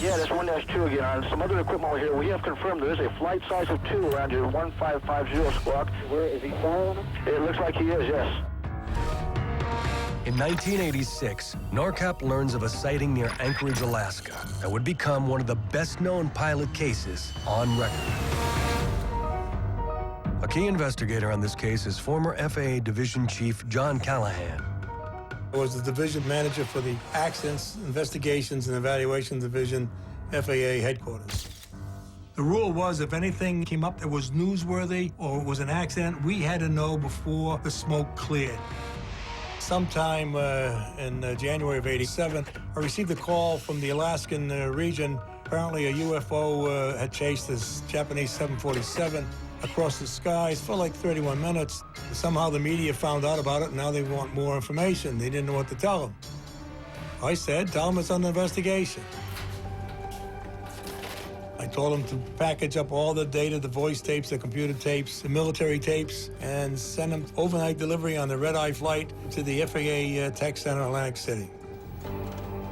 Yeah, that's 1-2 again. On some other equipment over here, we have confirmed there is a flight size of 2 around your 1550 squawk. Where is he following? It looks like he is, yes. In 1986, NORCAP learns of a sighting near Anchorage, Alaska, that would become one of the best-known pilot cases on record. A key investigator on this case is former FAA Division Chief John Callahan. I was the division manager for the Accidents, Investigations, and Evaluation Division, FAA headquarters. The rule was if anything came up that was newsworthy or was an accident, we had to know before the smoke cleared. Sometime in January of '87, I received a call from the Alaskan region. Apparently a UFO had chased this Japanese 747 across the skies for like 31 minutes. Somehow the media found out about it, and now they want more information. They didn't know what to tell them. I said, tell them it's under investigation. I told them to package up all the data, the voice tapes, the computer tapes, the military tapes, and send them overnight delivery on the red-eye flight to the FAA Tech Center in Atlantic City.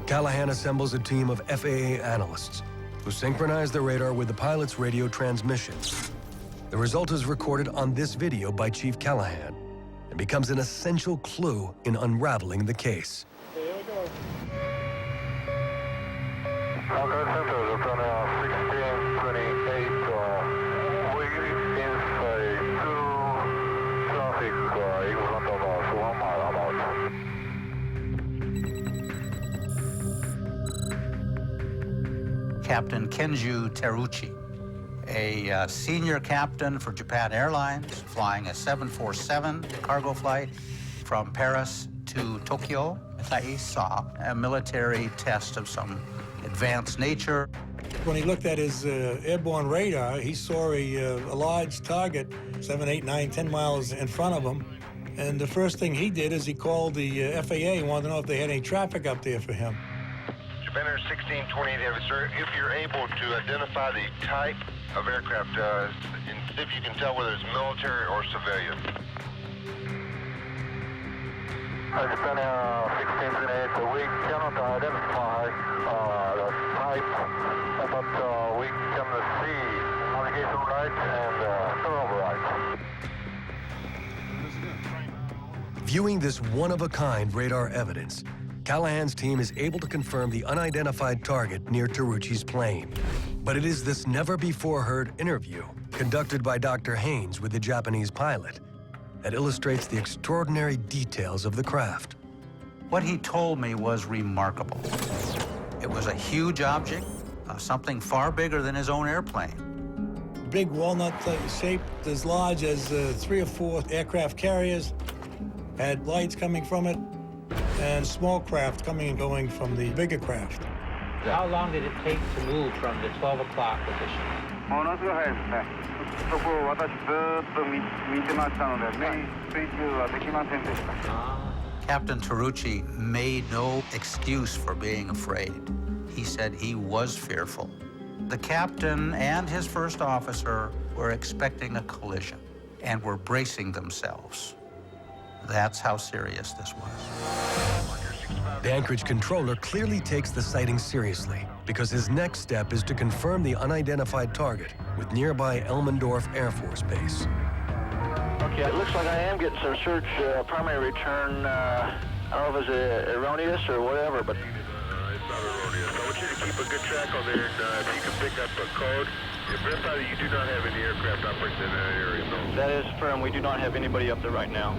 Callahan assembles a team of FAA analysts who synchronize the radar with the pilot's radio transmission. The result is recorded on this video by Chief Callahan and becomes an essential clue in unraveling the case. Here we go. Okay, Center, it's on 1628. We inside 2 traffic in front of us, 1 mile about. Captain Kenju Teruchi, a senior captain for Japan Airlines, flying a 747 cargo flight from Paris to Tokyo. He saw a military test of some advanced nature. When he looked at his airborne radar, he saw a large target 7, 8, 9, 10 miles in front of him. And the first thing he did is he called the FAA and wanted to know if they had any traffic up there for him. Japan Air 1628, sir, if you're able to identify the type of aircraft, and see if you can tell whether it's military or civilian. Japan Air 1628, we cannot identify the type, but we can see navigation lights and turnover lights. Viewing this one-of-a-kind radar evidence, Callahan's team is able to confirm the unidentified target near Teruchi's plane. But it is this never-before-heard interview conducted by Dr. Haynes with the Japanese pilot that illustrates the extraordinary details of the craft. What he told me was remarkable. It was a huge object, something far bigger than his own airplane. Big walnut shape, as large as 3 or 4 aircraft carriers, had lights coming from it, and small craft coming and going from the bigger craft. How long did it take to move from the 12 o'clock position? Captain Teruchi made no excuse for being afraid. He said he was fearful. The captain and his first officer were expecting a collision and were bracing themselves. That's how serious this was. The Anchorage controller clearly takes the sighting seriously because his next step is to confirm the unidentified target with nearby Elmendorf Air Force Base. Okay, it looks like I am getting some search primary return. I don't know if it's erroneous or whatever, but... It's not erroneous. I want you to keep a good track on there, and if you can pick up a code. Verify that you do not have any aircraft operating in that area, though. That is firm. We do not have anybody up there right now.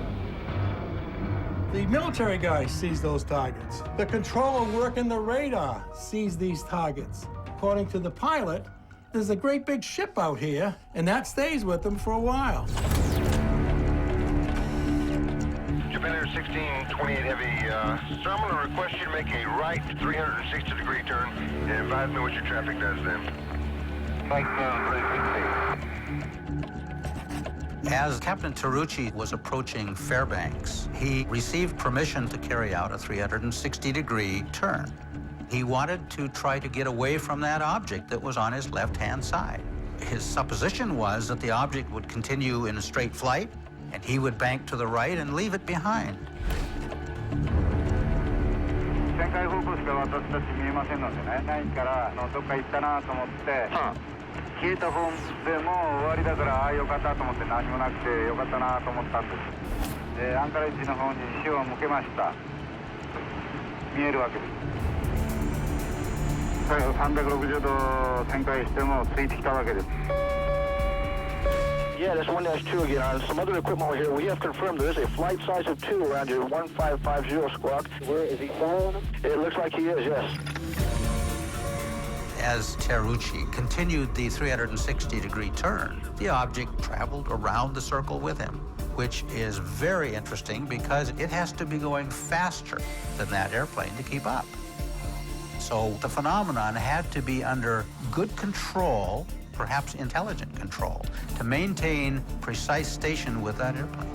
The military guy sees those targets. The controller working the radar sees these targets. According to the pilot, there's a great big ship out here, and that stays with them for a while. Japan Air 1628 Heavy, sir, I'm going to request you to make a right 360-degree turn and advise me what your traffic does then. As Captain Terrucci was approaching Fairbanks, he received permission to carry out a 360-degree turn. He wanted to try to get away from that object that was on his left-hand side. His supposition was that the object would continue in a straight flight, and he would bank to the right and leave it behind. 旋回方向しか私たち見えませんのでね、ないからどっか行ったなと思って、消えたフォームでもう終わりだから、ああよかったと思って何もなくてよかったなと思ったんです。で、アンカレッジの方に視を向けました。見えるわけです。360度旋回してもついてきたわけです。Yeah, that's 1-2 again. On some other equipment here, we have confirmed there is a flight size of 2 around your 1550 squawk. Where is he following? It looks like he is, yes. As Terrucci continued the 360-degree turn, the object traveled around the circle with him, which is very interesting because it has to be going faster than that airplane to keep up. So the phenomenon had to be under good control, perhaps intelligent control, to maintain precise station with that airplane.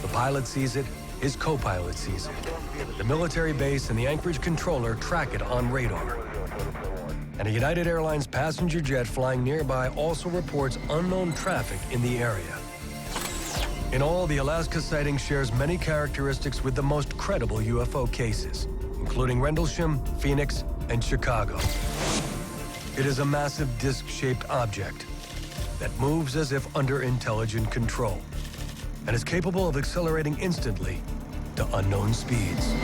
The pilot sees it, his co-pilot sees it. The military base and the Anchorage controller track it on radar. And a United Airlines passenger jet flying nearby also reports unknown traffic in the area. In all, the Alaska sighting shares many characteristics with the most credible UFO cases, including Rendlesham, Phoenix, and Chicago. It is a massive disc-shaped object that moves as if under intelligent control and is capable of accelerating instantly to unknown speeds.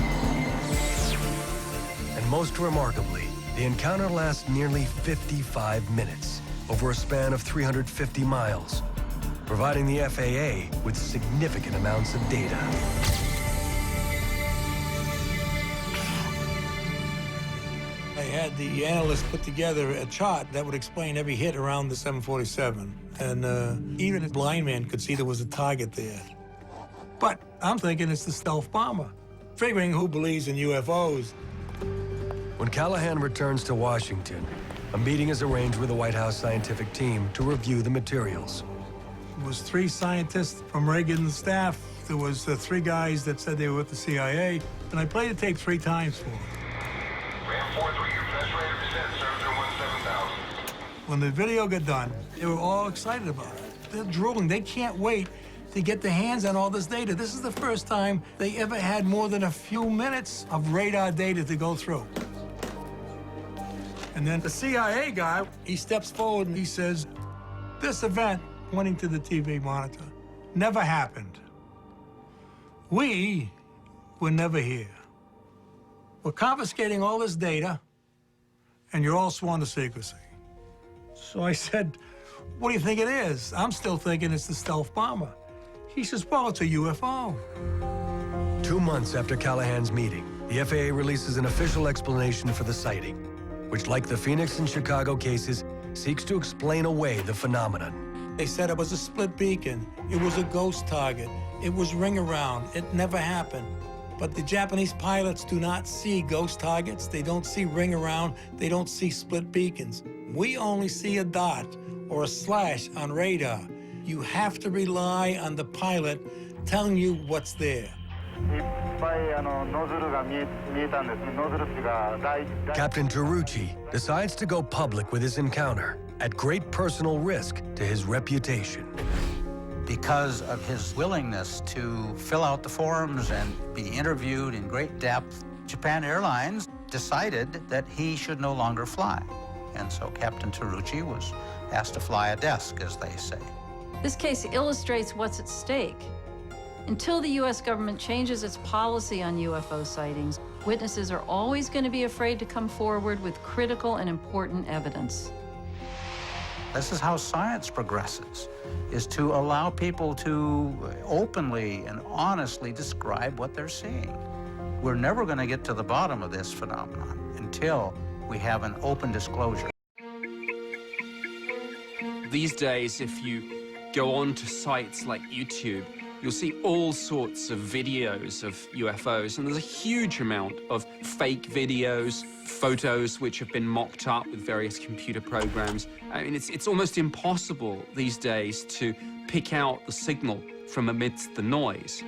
And most remarkably, the encounter lasts nearly 55 minutes over a span of 350 miles, providing the FAA with significant amounts of data. They had the analysts put together a chart that would explain every hit around the 747. And even a blind man could see there was a target there. But I'm thinking it's the stealth bomber. Figuring who believes in UFOs. When Callahan returns to Washington, a meeting is arranged with the White House scientific team to review the materials. There was 3 scientists from Reagan's staff. There was 3 guys that said they were with the CIA. And I played the tape 3 times for them. When the video got done, they were all excited about it. They're drooling. They can't wait to get their hands on all this data. This is the first time they ever had more than a few minutes of radar data to go through. And then the CIA guy, he steps forward and he says, this event, pointing to the TV monitor, never happened. We were never here. We're confiscating all this data, and you're all sworn to secrecy. So I said, what do you think it is? I'm still thinking it's the stealth bomber. He says, well, it's a UFO. 2 months after Callahan's meeting, the FAA releases an official explanation for the sighting, which, like the Phoenix and Chicago cases, seeks to explain away the phenomenon. They said it was a split beacon. It was a ghost target. It was ring around. It never happened. But the Japanese pilots do not see ghost targets. They don't see ring around. They don't see split beacons. We only see a dot or a slash on radar. You have to rely on the pilot telling you what's there. Captain Terrucci decides to go public with his encounter at great personal risk to his reputation. Because of his willingness to fill out the forms and be interviewed in great depth, Japan Airlines decided that he should no longer fly. And so Captain Terrucci was asked to fly a desk, as they say. This case illustrates what's at stake. Until the U.S. government changes its policy on UFO sightings, witnesses are always going to be afraid to come forward with critical and important evidence. This is how science progresses, is to allow people to openly and honestly describe what they're seeing. We're never going to get to the bottom of this phenomenon until we have an open disclosure. These days, if you go on to sites like YouTube, you'll see all sorts of videos of UFOs, and there's a huge amount of fake videos, photos which have been mocked up with various computer programs. I mean, it's almost impossible these days to pick out the signal from amidst the noise.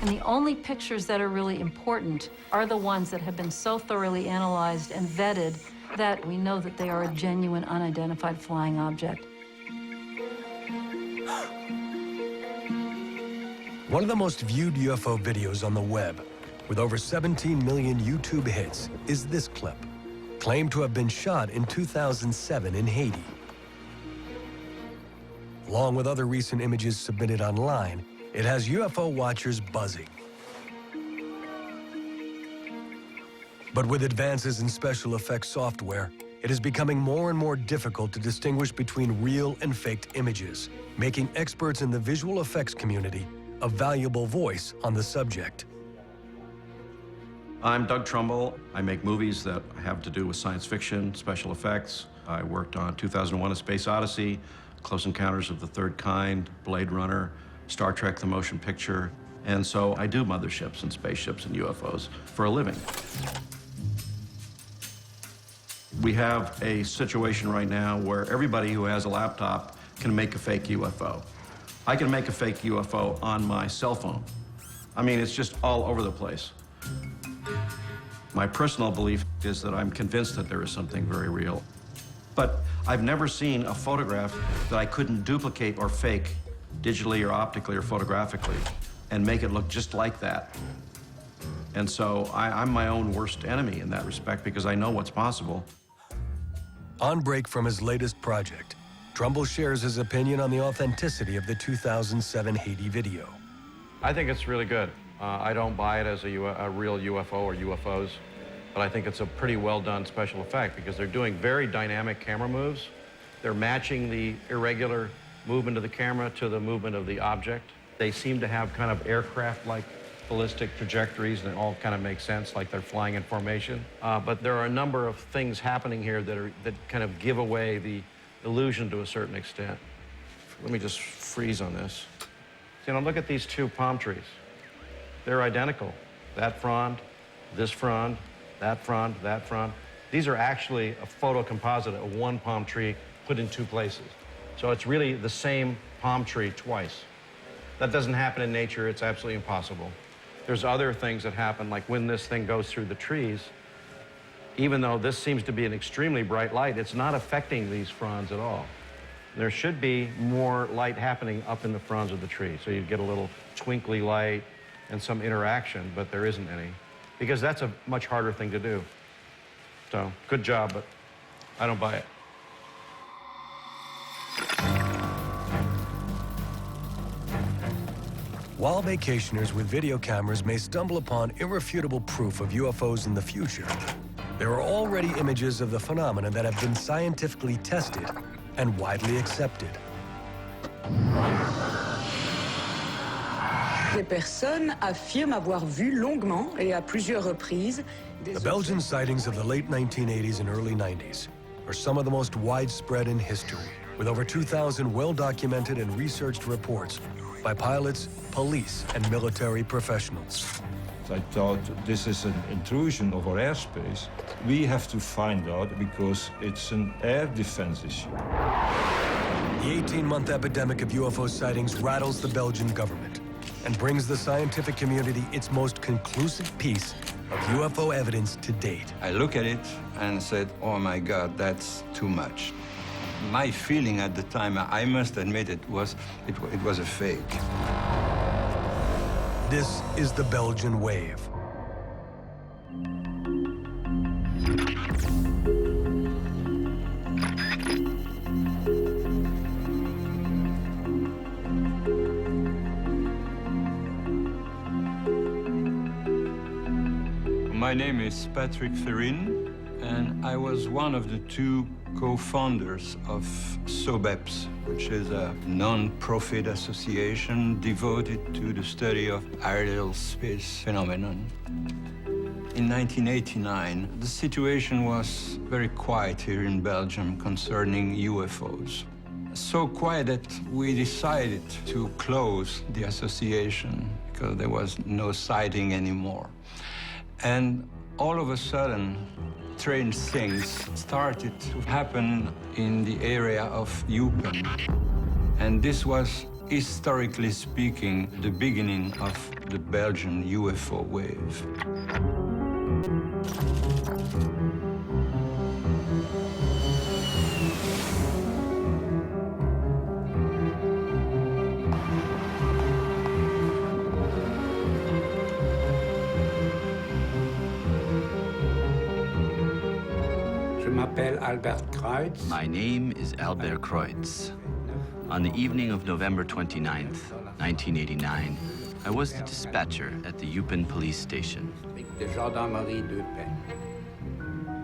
And the only pictures that are really important are the ones that have been so thoroughly analyzed and vetted that we know that they are a genuine unidentified flying object. One of the most viewed UFO videos on the web, with over 17 million YouTube hits, is this clip, claimed to have been shot in 2007 in Haiti. Along with other recent images submitted online, it has UFO watchers buzzing. But with advances in special effects software, it is becoming more and more difficult to distinguish between real and faked images, making experts in the visual effects community a valuable voice on the subject. I'm Doug Trumbull. I make movies that have to do with science fiction, special effects. I worked on 2001: A Space Odyssey, Close Encounters of the Third Kind, Blade Runner, Star Trek: The Motion Picture. And so I do motherships and spaceships and UFOs for a living. We have a situation right now where everybody who has a laptop can make a fake UFO. I can make a fake UFO on my cell phone. I mean, it's just all over the place. My personal belief is that I'm convinced that there is something very real. But I've never seen a photograph that I couldn't duplicate or fake digitally or optically or photographically and make it look just like that. And so I'm my own worst enemy in that respect because I know what's possible. On break from his latest project, Trumbull shares his opinion on the authenticity of the 2007 Haiti video. I think it's really good. I don't buy it as a real UFO or UFOs, but I think it's a pretty well done special effect because they're doing very dynamic camera moves. They're matching the irregular movement of the camera to the movement of the object. They seem to have kind of aircraft-like ballistic trajectories, and it all kind of makes sense, like they're flying in formation. But there are a number of things happening here that kind of give away the illusion to a certain extent. Let me just freeze on this. You know, look at these two palm trees. They're identical. That frond, this frond, that frond, that frond. These are actually a photo composite of one palm tree put in two places. So it's really the same palm tree twice. That doesn't happen in nature. It's absolutely impossible. There's other things that happen, like when this thing goes through the trees, even though this seems to be an extremely bright light, it's not affecting these fronds at all. There should be more light happening up in the fronds of the tree, so you get a little twinkly light and some interaction, but there isn't any, because that's a much harder thing to do. So, good job, but I don't buy it. While vacationers with video cameras may stumble upon irrefutable proof of UFOs in the future, there are already images of the phenomena that have been scientifically tested and widely accepted. Des personnes affirment avoir vu longuement et à plusieurs reprises The Belgian sightings of the late 1980s and early 90s are some of the most widespread in history, with over 2,000 well-documented and researched reports by pilots, police, and military professionals. I thought this is an intrusion of our airspace. We have to find out because it's an air defense issue. The 18-month epidemic of UFO sightings rattles the Belgian government and brings the scientific community its most conclusive piece of UFO evidence to date. I look at it and said, oh my God, that's too much. My feeling at the time, I must admit, it was a fake. This is the Belgian wave. My name is Patrick Ferrin, and I was one of the two co-founders of SOBEPS, which is a non-profit association devoted to the study of aerial space phenomenon. In 1989, the situation was very quiet here in Belgium concerning UFOs. so quiet that we decided to close the association because there was no sighting anymore. And all of a sudden, strange things started to happen in the area of Eupen. And this was, historically speaking, the beginning of the Belgian UFO wave. My name is Albert Kreutz. On the evening of November 29th, 1989, I was the dispatcher at the Eupen police station.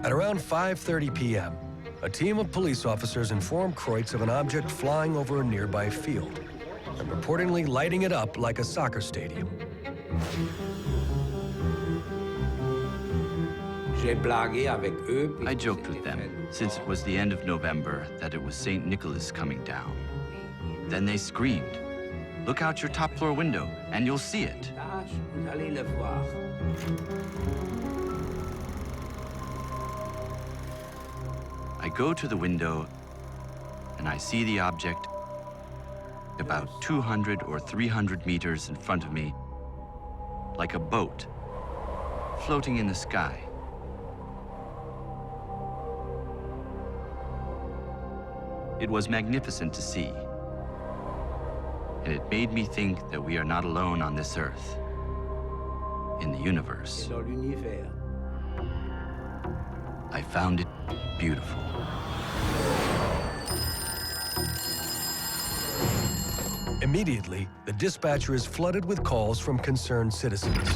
At around 5:30 p.m., a team of police officers informed Kreutz of an object flying over a nearby field and reportedly lighting it up like a soccer stadium. I joked with them, since it was the end of November, that it was St. Nicholas coming down. Then they screamed, "Look out your top floor window, and you'll see it." I go to the window, and I see the object about 200 or 300 meters in front of me, like a boat, floating in the sky. It was magnificent to see, and it made me think that we are not alone on this earth, in the universe. I found it beautiful. Immediately, the dispatcher is flooded with calls from concerned citizens.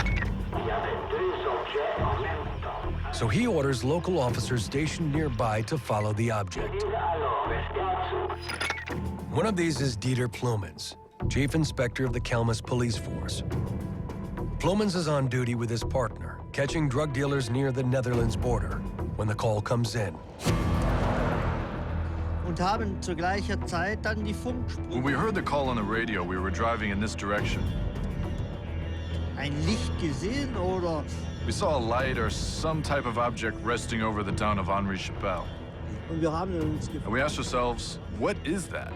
So he orders local officers stationed nearby to follow the object. One of these is Dieter Plumens, Chief Inspector of the Kelmis Police Force. Plumens is on duty with his partner, catching drug dealers near the Netherlands border, when the call comes in. When we heard the call on the radio, we were driving in this direction. We saw a light or some type of object resting over the town of Henri Chapelle. And we asked ourselves, what is that?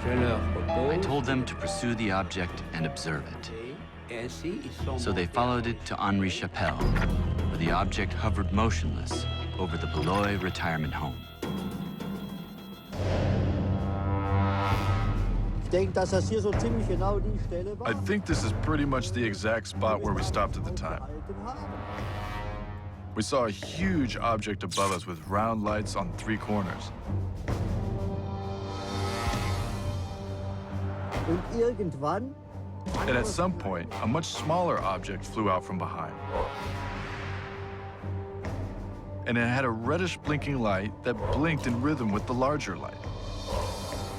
I told them to pursue the object and observe it. So they followed it to Henri Chapelle, where the object hovered motionless over the Beloy retirement home. I think this is pretty much the exact spot where we stopped at the time. We saw a huge object above us with round lights on 3 corners. And at some point, a much smaller object flew out from behind. And it had a reddish blinking light that blinked in rhythm with the larger light.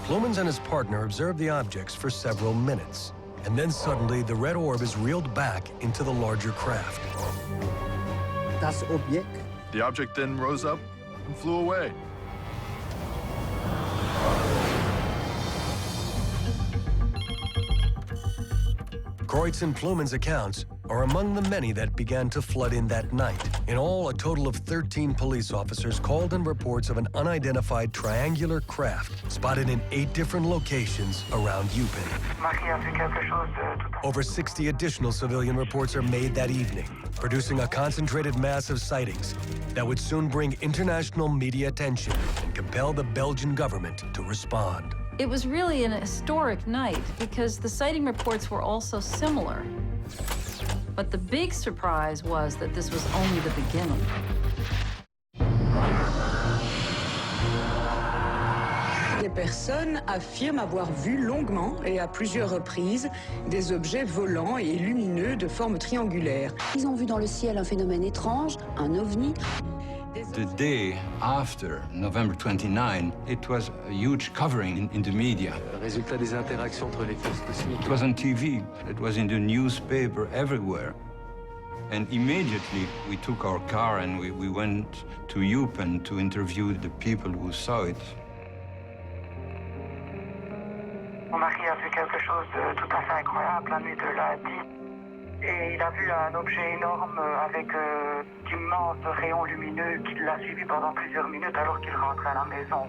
Plumens and his partner observe the objects for several minutes, and then suddenly the red orb is reeled back into the larger craft. The object then rose up and flew away. Kreutz and Plumens' accounts are among the many that began to flood in that night. In all, a total of 13 police officers called in reports of an unidentified triangular craft spotted in 8 different locations around Eupen. Over 60 additional civilian reports are made that evening, producing a concentrated mass of sightings that would soon bring international media attention and compel the Belgian government to respond. It was really an historic night because the sighting reports were all so similar. But the big surprise was that this was only the beginning. Les personnes affirment avoir vu longuement et à plusieurs reprises des objets volants et lumineux de forme triangulaire. Ils ont vu dans le ciel un phénomène étrange, un ovni. The day after November 29, it was a huge covering in the media. Résultat des interactions entre les forces cosmiques. It was on TV, it was in the newspaper, everywhere. And immediately we took our car and we went to Eupen to interview the people who saw it. Mon mari a vu quelque chose de tout à fait incroyable la nuit de lundi. Et il a vu un objet énorme avec d'immenses rayons lumineux qui l'a suivi pendant plusieurs minutes alors qu'il rentrait à la maison.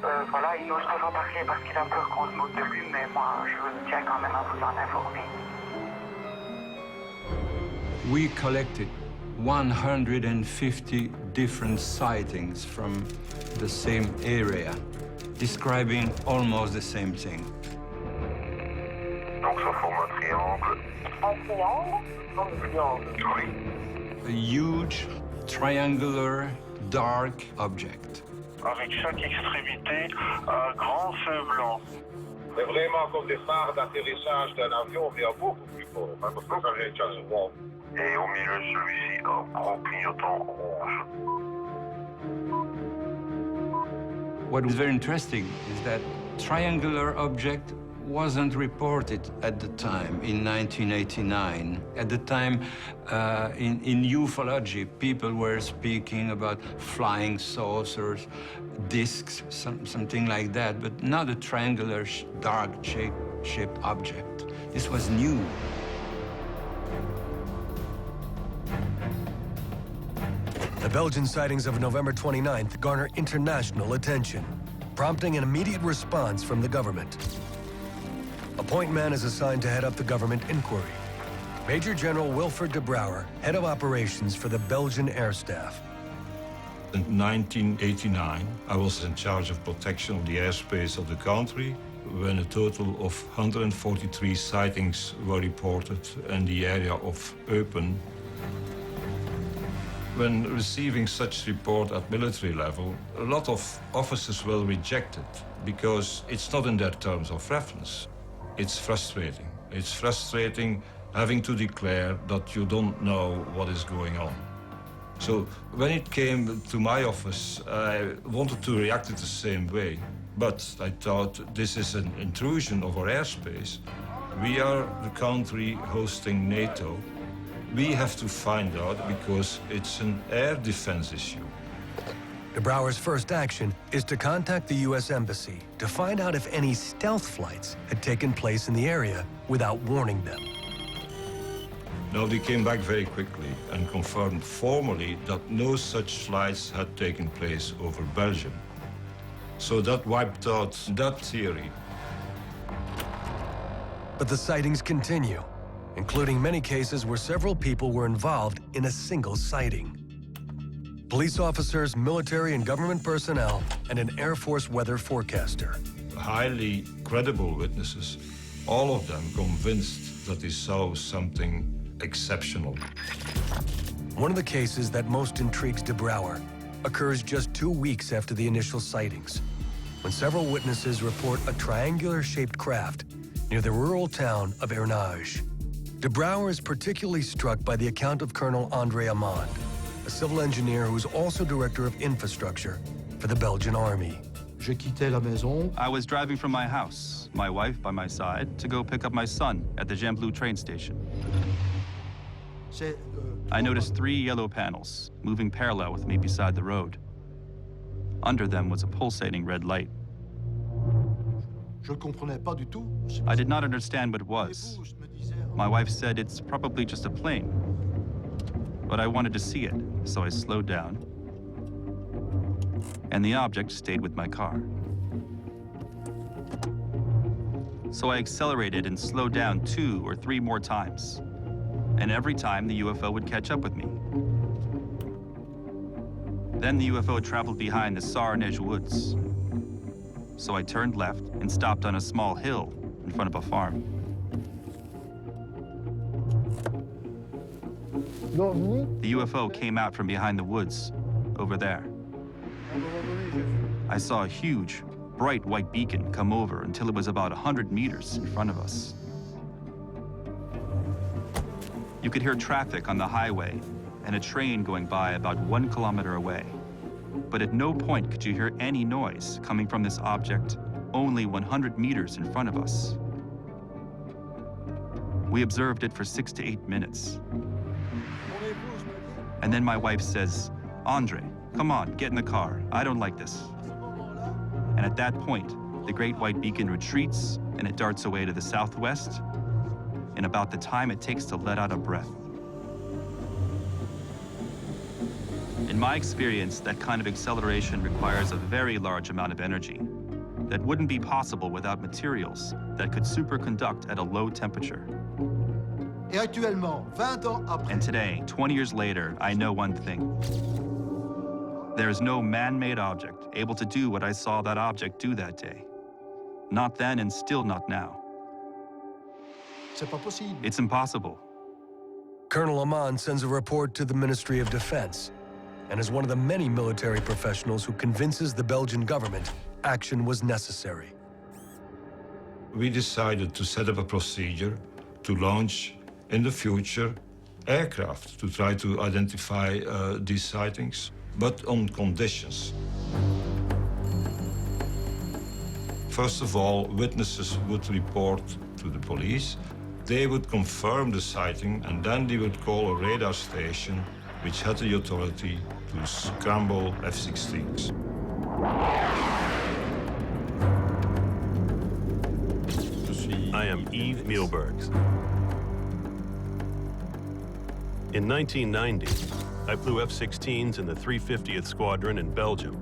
Voilà, il n'ose pas en parler parce qu'il a peur qu'on se moque de lui, mais moi, je tiens quand même à vous en informer. We collected 150 different sightings from the same area, describing almost the same thing. Donc ça forme un triangle. Un triangle? Un triangle. Oui. A huge, triangular, dark object. Avec chaque extrémité, un grand feu blanc. C'est vraiment comme des phares d'atterrissage d'un avion, mais beaucoup plus fort. Et au milieu de celui-ci, un gros clignotant rouge. What is very interesting is that triangular object wasn't reported at the time in 1989. At the time, in ufology, people were speaking about flying saucers, discs, something like that, but not a triangular, dark-shaped object. This was new. The Belgian sightings of November 29th garner international attention, prompting an immediate response from the government. A point man is assigned to head up the government inquiry. Major General Wilfred de Brouwer, head of operations for the Belgian Air Staff. In 1989, I was in charge of protection of the airspace of the country when a total of 143 sightings were reported in the area of Eupen. When receiving such report at military level, a lot of officers will reject it because it's not in their terms of reference. It's frustrating. It's frustrating having to declare that you don't know what is going on. So when it came to my office, I wanted to react in the same way. But I thought this is an intrusion of our airspace. We are the country hosting NATO. We have to find out because it's an air defense issue. De Brouwer's first action is to contact the U.S. Embassy to find out if any stealth flights had taken place in the area without warning them. No, they came back very quickly and confirmed formally that no such flights had taken place over Belgium. So that wiped out that theory. But the sightings continue, including many cases where several people were involved in a single sighting. Police officers, military and government personnel, and an Air Force weather forecaster. Highly credible witnesses, all of them convinced that they saw something exceptional. One of the cases that most intrigues de Brouwer occurs just 2 weeks after the initial sightings, when several witnesses report a triangular-shaped craft near the rural town of Ernage. De Brouwer is particularly struck by the account of Colonel André Amand, a civil engineer who is also director of infrastructure for the Belgian Army. I was driving from my house, my wife by my side, to go pick up my son at the Gembloux train station. I noticed 3 yellow panels moving parallel with me beside the road. Under them was a pulsating red light. I did not understand what it was. My wife said it's probably just a plane. But I wanted to see it, so I slowed down. And the object stayed with my car. So I accelerated and slowed down 2 or 3 more times. And every time the UFO would catch up with me. Then the UFO traveled behind the Sarnège woods. So I turned left and stopped on a small hill in front of a farm. The UFO came out from behind the woods, over there. I saw a huge, bright white beacon come over until it was about 100 meters in front of us. You could hear traffic on the highway and a train going by about 1 kilometer away. But at no point could you hear any noise coming from this object only 100 meters in front of us. We observed it for 6 to 8 minutes. And then my wife says, "Andre, come on, get in the car. I don't like this." And at that point, the great white beacon retreats and it darts away to the southwest in about the time it takes to let out a breath. In my experience, that kind of acceleration requires a very large amount of energy that wouldn't be possible without materials that could superconduct at a low temperature. And today, 20 years later, I know one thing. There is no man-made object able to do what I saw that object do that day. Not then and still not now. It's impossible. Colonel Amman sends a report to the Ministry of Defense and is one of the many military professionals who convinces the Belgian government action was necessary. We decided to set up a procedure to launch, in the future, aircraft to try to identify these sightings, but on conditions. First of all, witnesses would report to the police. They would confirm the sighting, and then they would call a radar station which had the authority to scramble F-16s. I am Yves Mielbergs. In 1990, I flew F-16s in the 350th Squadron in Belgium.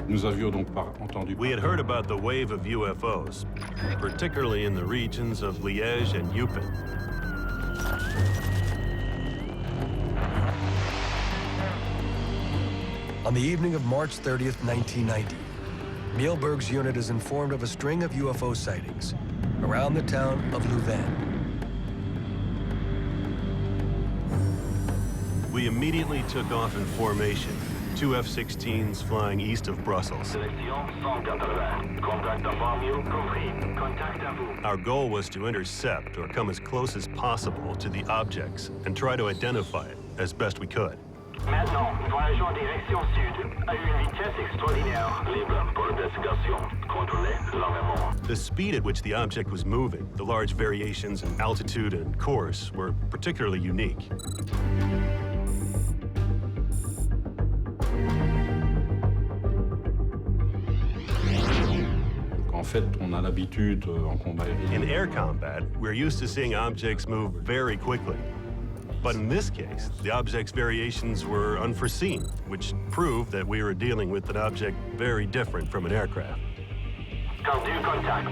We had heard about the wave of UFOs, particularly in the regions of Liège and Eupen. On the evening of March 30th, 1990, Mielberg's unit is informed of a string of UFO sightings around the town of Louvain. We immediately took off in formation, 2 F-16s flying east of Brussels. Our goal was to intercept or come as close as possible to the objects and try to identify it as best we could. Maintenant, voyageons en direction sud, à une vitesse extraordinaire. Libre pour l'investigation. Contrôlez l'armement. The speed at which the object was moving, the large variations in altitude and course were particularly unique. In air combat, we're used to seeing objects move very quickly. But in this case, the object's variations were unforeseen, which proved that we were dealing with an object very different from an aircraft. Tendu contact.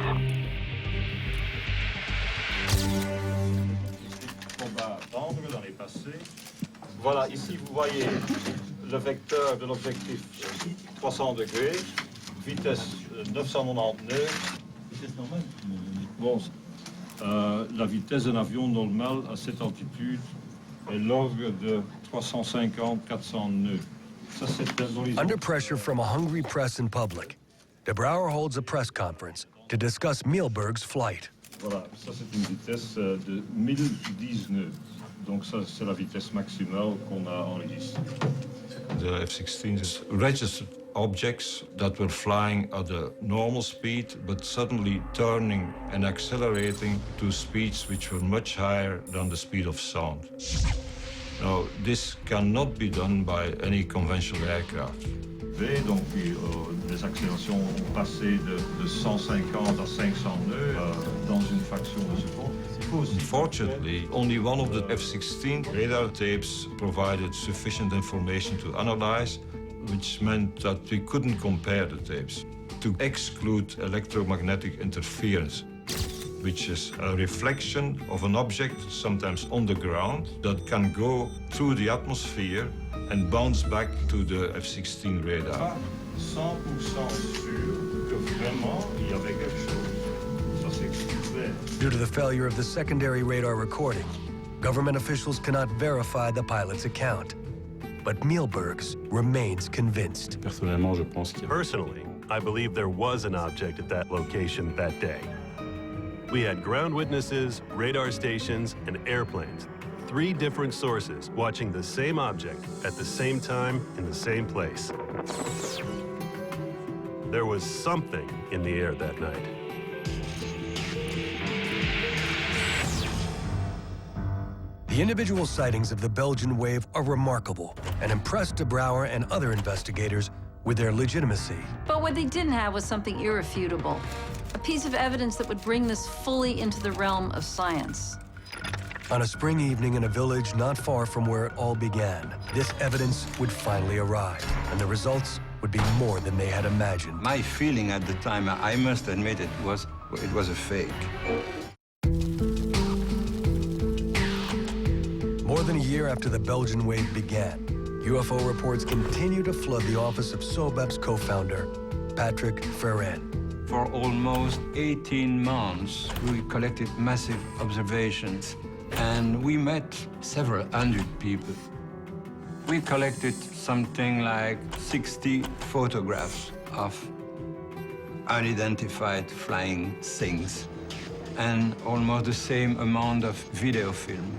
Voilà, ici vous voyez le vecteur de l'objectif 300 degrés, vitesse 999. Vitesse normale? Bon, la vitesse d'un avion normal à cette altitude est l'ordre de 350-400 nœuds. Ça, c'est un horizon. Under pressure from a hungry press and public, De Brouwer holds a press conference to discuss Mielberg's flight. Voilà, ça c'est une vitesse de 1010 nœuds. Donc ça c'est la vitesse maximale qu'on a enregistrée. The F-16s registered objects that were flying at a normal speed, but suddenly turning and accelerating to speeds which were much higher than the speed of sound. Now, this cannot be done by any conventional aircraft. Donc, les accélérations ont passé de 150 à 500 nœuds dans une fraction de seconde. Unfortunately, only one of the F-16 radar tapes provided sufficient information to analyze, which meant that we couldn't compare the tapes, to exclude electromagnetic interference, which is a reflection of an object, sometimes on the ground, that can go through the atmosphere and bounce back to the F-16 radar. 100% sûr que vraiment il y avait quelque chose. Ça c'est clair. Due to the failure of the secondary radar recording, government officials cannot verify the pilot's account. But Mielbergs remains convinced. Personally, I believe there was an object at that location that day. We had ground witnesses, radar stations, and airplanes. 3 different sources watching the same object at the same time in the same place. There was something in the air that night. The individual sightings of the Belgian wave are remarkable and impressed de Brouwer and other investigators with their legitimacy. But what they didn't have was something irrefutable, a piece of evidence that would bring this fully into the realm of science. On a spring evening in a village not far from where it all began, this evidence would finally arrive, and the results would be more than they had imagined. My feeling at the time, I must admit, it was a fake. More than a year after the Belgian wave began, UFO reports continue to flood the office of SOBEP's co-founder, Patrick Ferrin. For almost 18 months, we collected massive observations, and we met several hundred people. We collected something like 60 photographs of Unidentified flying things, and almost the same amount of video film.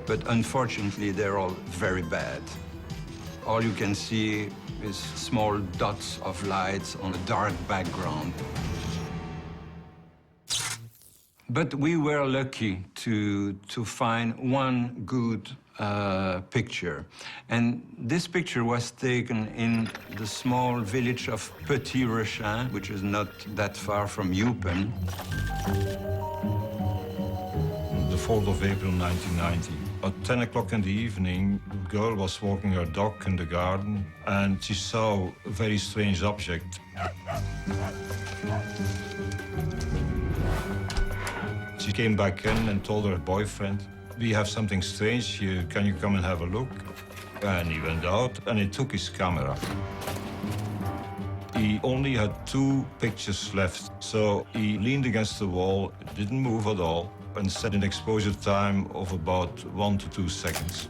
But unfortunately, they're all very bad. All you can see is small dots of lights on a dark background. But we were lucky to find one good picture. And this picture was taken in the small village of Petit Rechin, which is not that far from Eupen. The 4th of April 1990. At 10 o'clock in the evening, a girl was walking her dog in the garden, and she saw a very strange object. She came back in and told her boyfriend, "We have something strange here, can you come and have a look?" And he went out and he took his camera. He only had 2 pictures left, so he leaned against the wall, didn't move at all, and set an exposure time of about 1 to 2 seconds.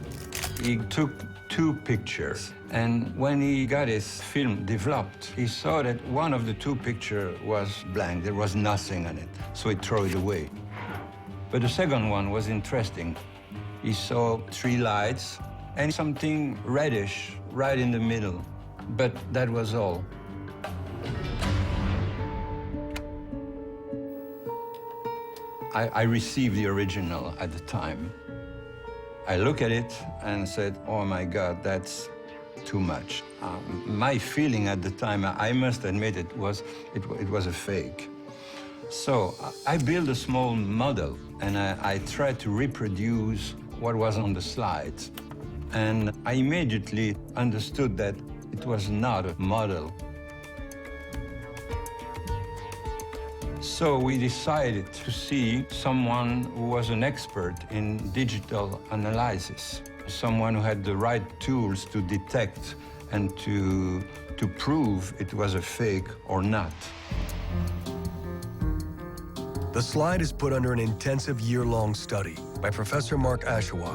He took 2 pictures, and when he got his film developed, he saw that one of the 2 pictures was blank. There was nothing on it, so he threw it away. But the second one was interesting. He saw 3 lights and something reddish right in the middle, but that was all. I received the original at the time. I looked at it and said, oh my God, that's too much. My feeling at the time, I must admit, it was a fake. So I built a small model, and I tried to reproduce what was on the slides. And I immediately understood that it was not a model. So we decided to see someone who was an expert in digital analysis, someone who had the right tools to detect and to prove it was a fake or not. The slide is put under an intensive year-long study by Professor Mark Ashewa,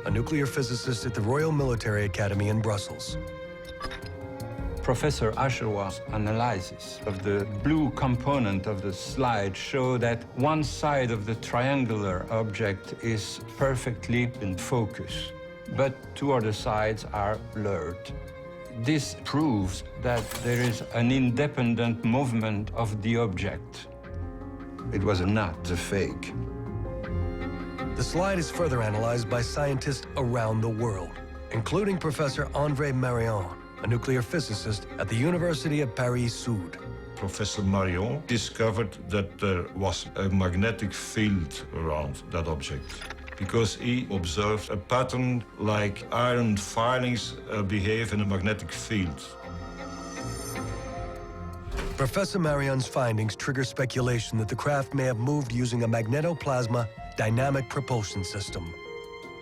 a nuclear physicist at the Royal Military Academy in Brussels. Professor Ashewa's analysis of the blue component of the slide showed that one side of the triangular object is perfectly in focus, but 2 other sides are blurred. This proves that there is an independent movement of the object. It was not a fake. The slide is further analyzed by scientists around the world, including Professor André Marion, a nuclear physicist at the University of Paris-Sud. Professor Marion discovered that there was a magnetic field around that object, because he observed a pattern like iron filings behave in a magnetic field. Professor Marion's findings trigger speculation that the craft may have moved using a magnetoplasma dynamic propulsion system,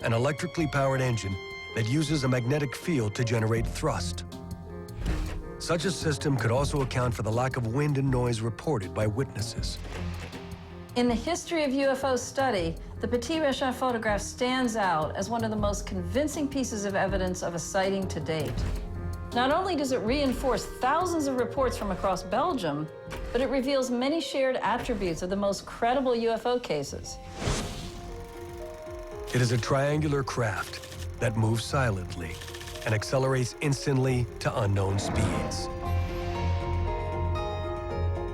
an electrically powered engine that uses a magnetic field to generate thrust. Such a system could also account for the lack of wind and noise reported by witnesses. In the history of UFO study, the Petit Rechin photograph stands out as one of the most convincing pieces of evidence of a sighting to date. Not only does it reinforce thousands of reports from across Belgium, but it reveals many shared attributes of the most credible UFO cases. It is a triangular craft that moves silently and accelerates instantly to unknown speeds.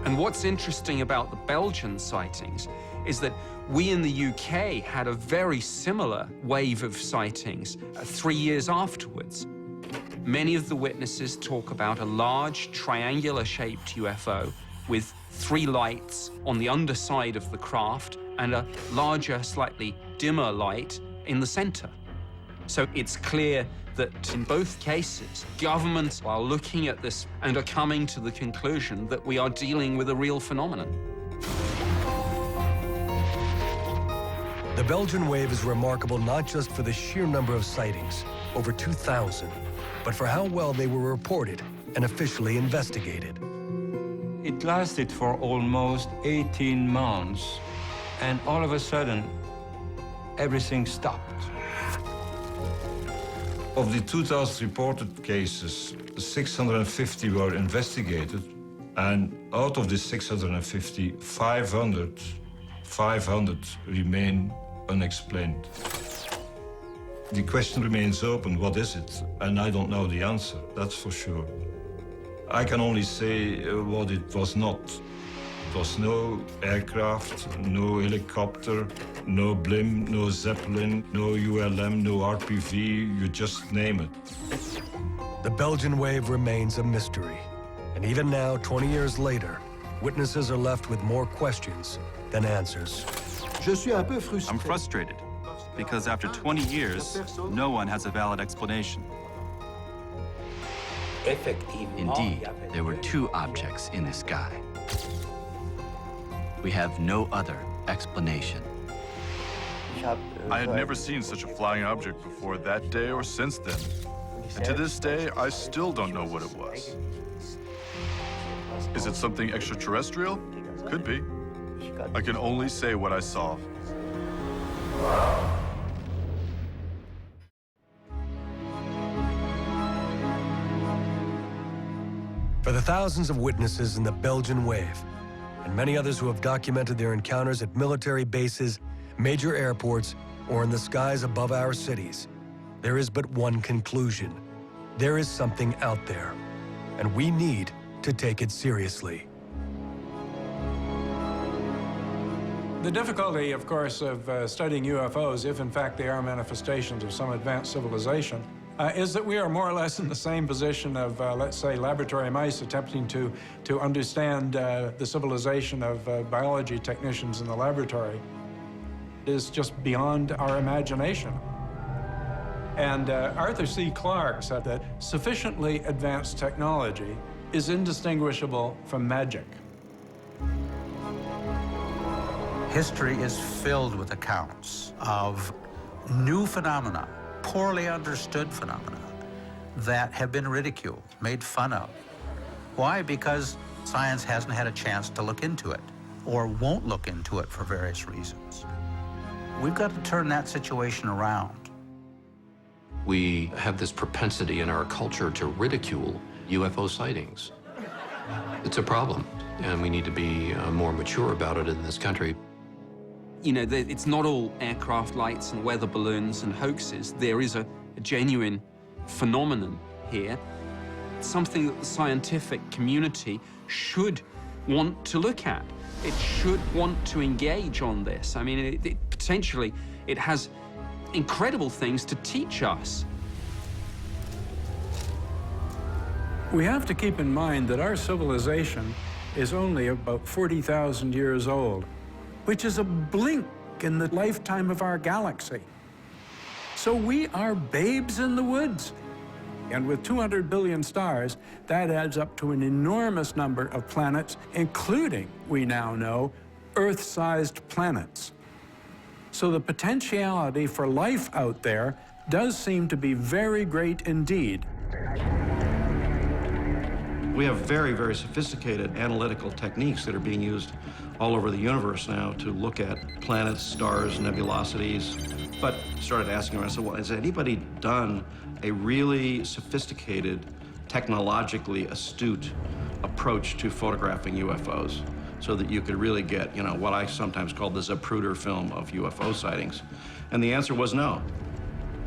And what's interesting about the Belgian sightings is that we in the UK had a very similar wave of sightings 3 years afterwards. Many of the witnesses talk about a large triangular-shaped UFO with 3 lights on the underside of the craft and a larger, slightly dimmer light in the center. So it's clear that in both cases, governments are looking at this and are coming to the conclusion that we are dealing with a real phenomenon. The Belgian wave is remarkable not just for the sheer number of sightings, over 2,000, but for how well they were reported and officially investigated. It lasted for almost 18 months, and all of a sudden, everything stopped. Of the 2,000 reported cases, 650 were investigated, and out of the 650, 500 remain unexplained. The question remains open, what is it? And I don't know the answer, that's for sure. I can only say what it was not. It was no aircraft, no helicopter, no blimp, no Zeppelin, no ULM, no RPV, you just name it. The Belgian wave remains a mystery. And even now, 20 years later, witnesses are left with more questions than answers. I'm frustrated because after 20 years, no one has a valid explanation. Indeed, there were 2 objects in the sky. We have no other explanation. I had never seen such a flying object before that day or since then. And to this day, I still don't know what it was. Is it something extraterrestrial? Could be. I can only say what I saw. For the thousands of witnesses in the Belgian wave, and many others who have documented their encounters at military bases, major airports, or in the skies above our cities, there is but one conclusion. There is something out there, and we need to take it seriously. The difficulty, of course, of studying UFOs, if in fact they are manifestations of some advanced civilization, is that we are more or less in the same position of, let's say, laboratory mice attempting to understand the civilization of biology technicians in the laboratory. It is just beyond our imagination. And Arthur C. Clarke said that sufficiently advanced technology is indistinguishable from magic. History is filled with accounts of new phenomena, poorly understood phenomena, that have been ridiculed, made fun of. Why? Because science hasn't had a chance to look into it, or won't look into it for various reasons. We've got to turn that situation around. We have this propensity in our culture to ridicule UFO sightings. It's a problem, and we need to be more mature about it in this country. You know, it's not all aircraft lights and weather balloons and hoaxes. There is a genuine phenomenon here, something that the scientific community should want to look at. It should want to engage on this. I mean, potentially, it has incredible things to teach us. We have to keep in mind that our civilization is only about 40,000 years old, which is a blink in the lifetime of our galaxy. So we are babes in the woods. And with 200 billion stars, that adds up to an enormous number of planets, including, we now know, Earth-sized planets. So the potentiality for life out there does seem to be very great indeed. We have very, very sophisticated analytical techniques that are being used all over the universe now to look at planets, stars, nebulosities. But started asking myself, well, has anybody done a really sophisticated, technologically astute approach to photographing UFOs so that you could really get, you know, what I sometimes call the Zapruder film of UFO sightings? And the answer was no.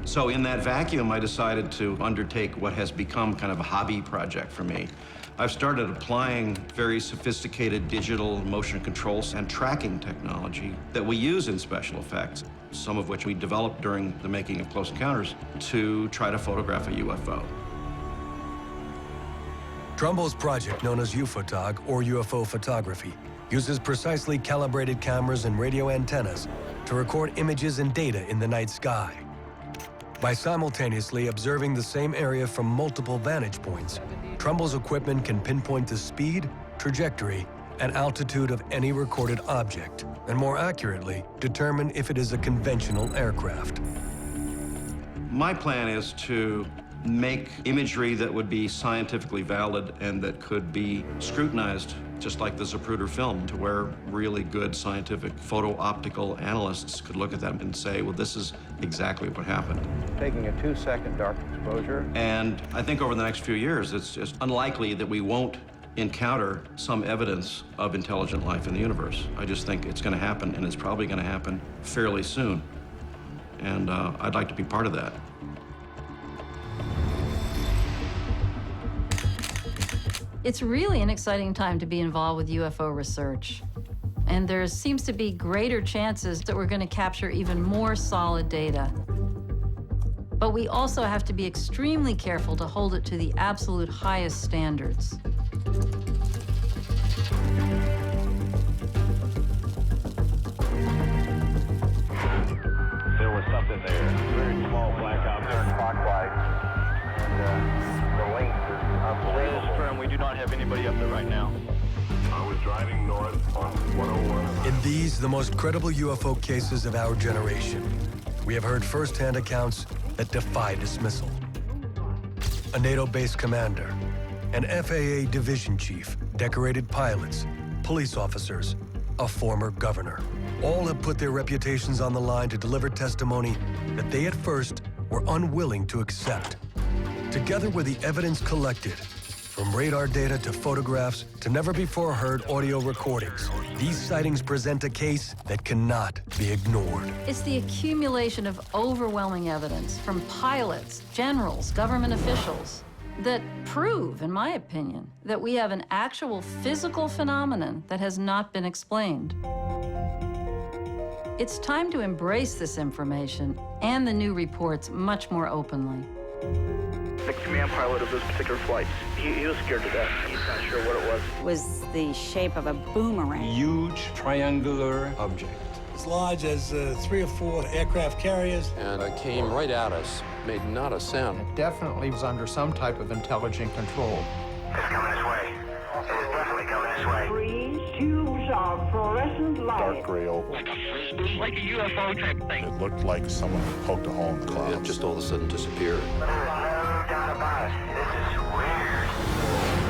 So in that vacuum, I decided to undertake what has become kind of a hobby project for me. I've started applying very sophisticated digital motion controls and tracking technology that we use in special effects, some of which we developed during the making of Close Encounters, to try to photograph a UFO. Trumbull's project, known as UFOTOG, or UFO photography, uses precisely calibrated cameras and radio antennas to record images and data in the night sky. By simultaneously observing the same area from multiple vantage points, Trumbull's equipment can pinpoint the speed, trajectory, and altitude of any recorded object, and more accurately, determine if it is a conventional aircraft. My plan is to make imagery that would be scientifically valid and that could be scrutinized just like the Zapruder film, to where really good scientific photo-optical analysts could look at them and say, well, this is exactly what happened. Taking a 2-second dark exposure. And I think over the next few years, it's just unlikely that we won't encounter some evidence of intelligent life in the universe. I just think it's going to happen, and it's probably going to happen fairly soon. And I'd like to be part of that. It's really an exciting time to be involved with UFO research. And there seems to be greater chances that we're going to capture even more solid data. But we also have to be extremely careful to hold it to the absolute highest standards. There was something there. Very small black object clockwise. And the length is unbelievable. We do not have anybody up there right now. I was driving north on 101. In these, the most credible UFO cases of our generation, we have heard firsthand accounts that defy dismissal. A NATO-based commander, an FAA division chief, decorated pilots, police officers, a former governor. All have put their reputations on the line to deliver testimony that they at first were unwilling to accept. Together with the evidence collected, from radar data to photographs to never-before-heard audio recordings, these sightings present a case that cannot be ignored. It's the accumulation of overwhelming evidence from pilots, generals, government officials that prove, in my opinion, that we have an actual physical phenomenon that has not been explained. It's time to embrace this information and the new reports much more openly. The command pilot of those particular flights, he was scared to death. He's not sure what it was. Was the shape of a boomerang. Huge triangular object. As large as 3 or 4 aircraft carriers. And it came right at us, made not a sound. It definitely was under some type of intelligent control. It's coming this way. It is definitely coming this way. 3 tubes of fluorescent light. Dark gray oval. Like a UFO type thing. It looked like someone poked a hole in the clouds. It just all of a sudden disappeared. There's no doubt about it. This is weird.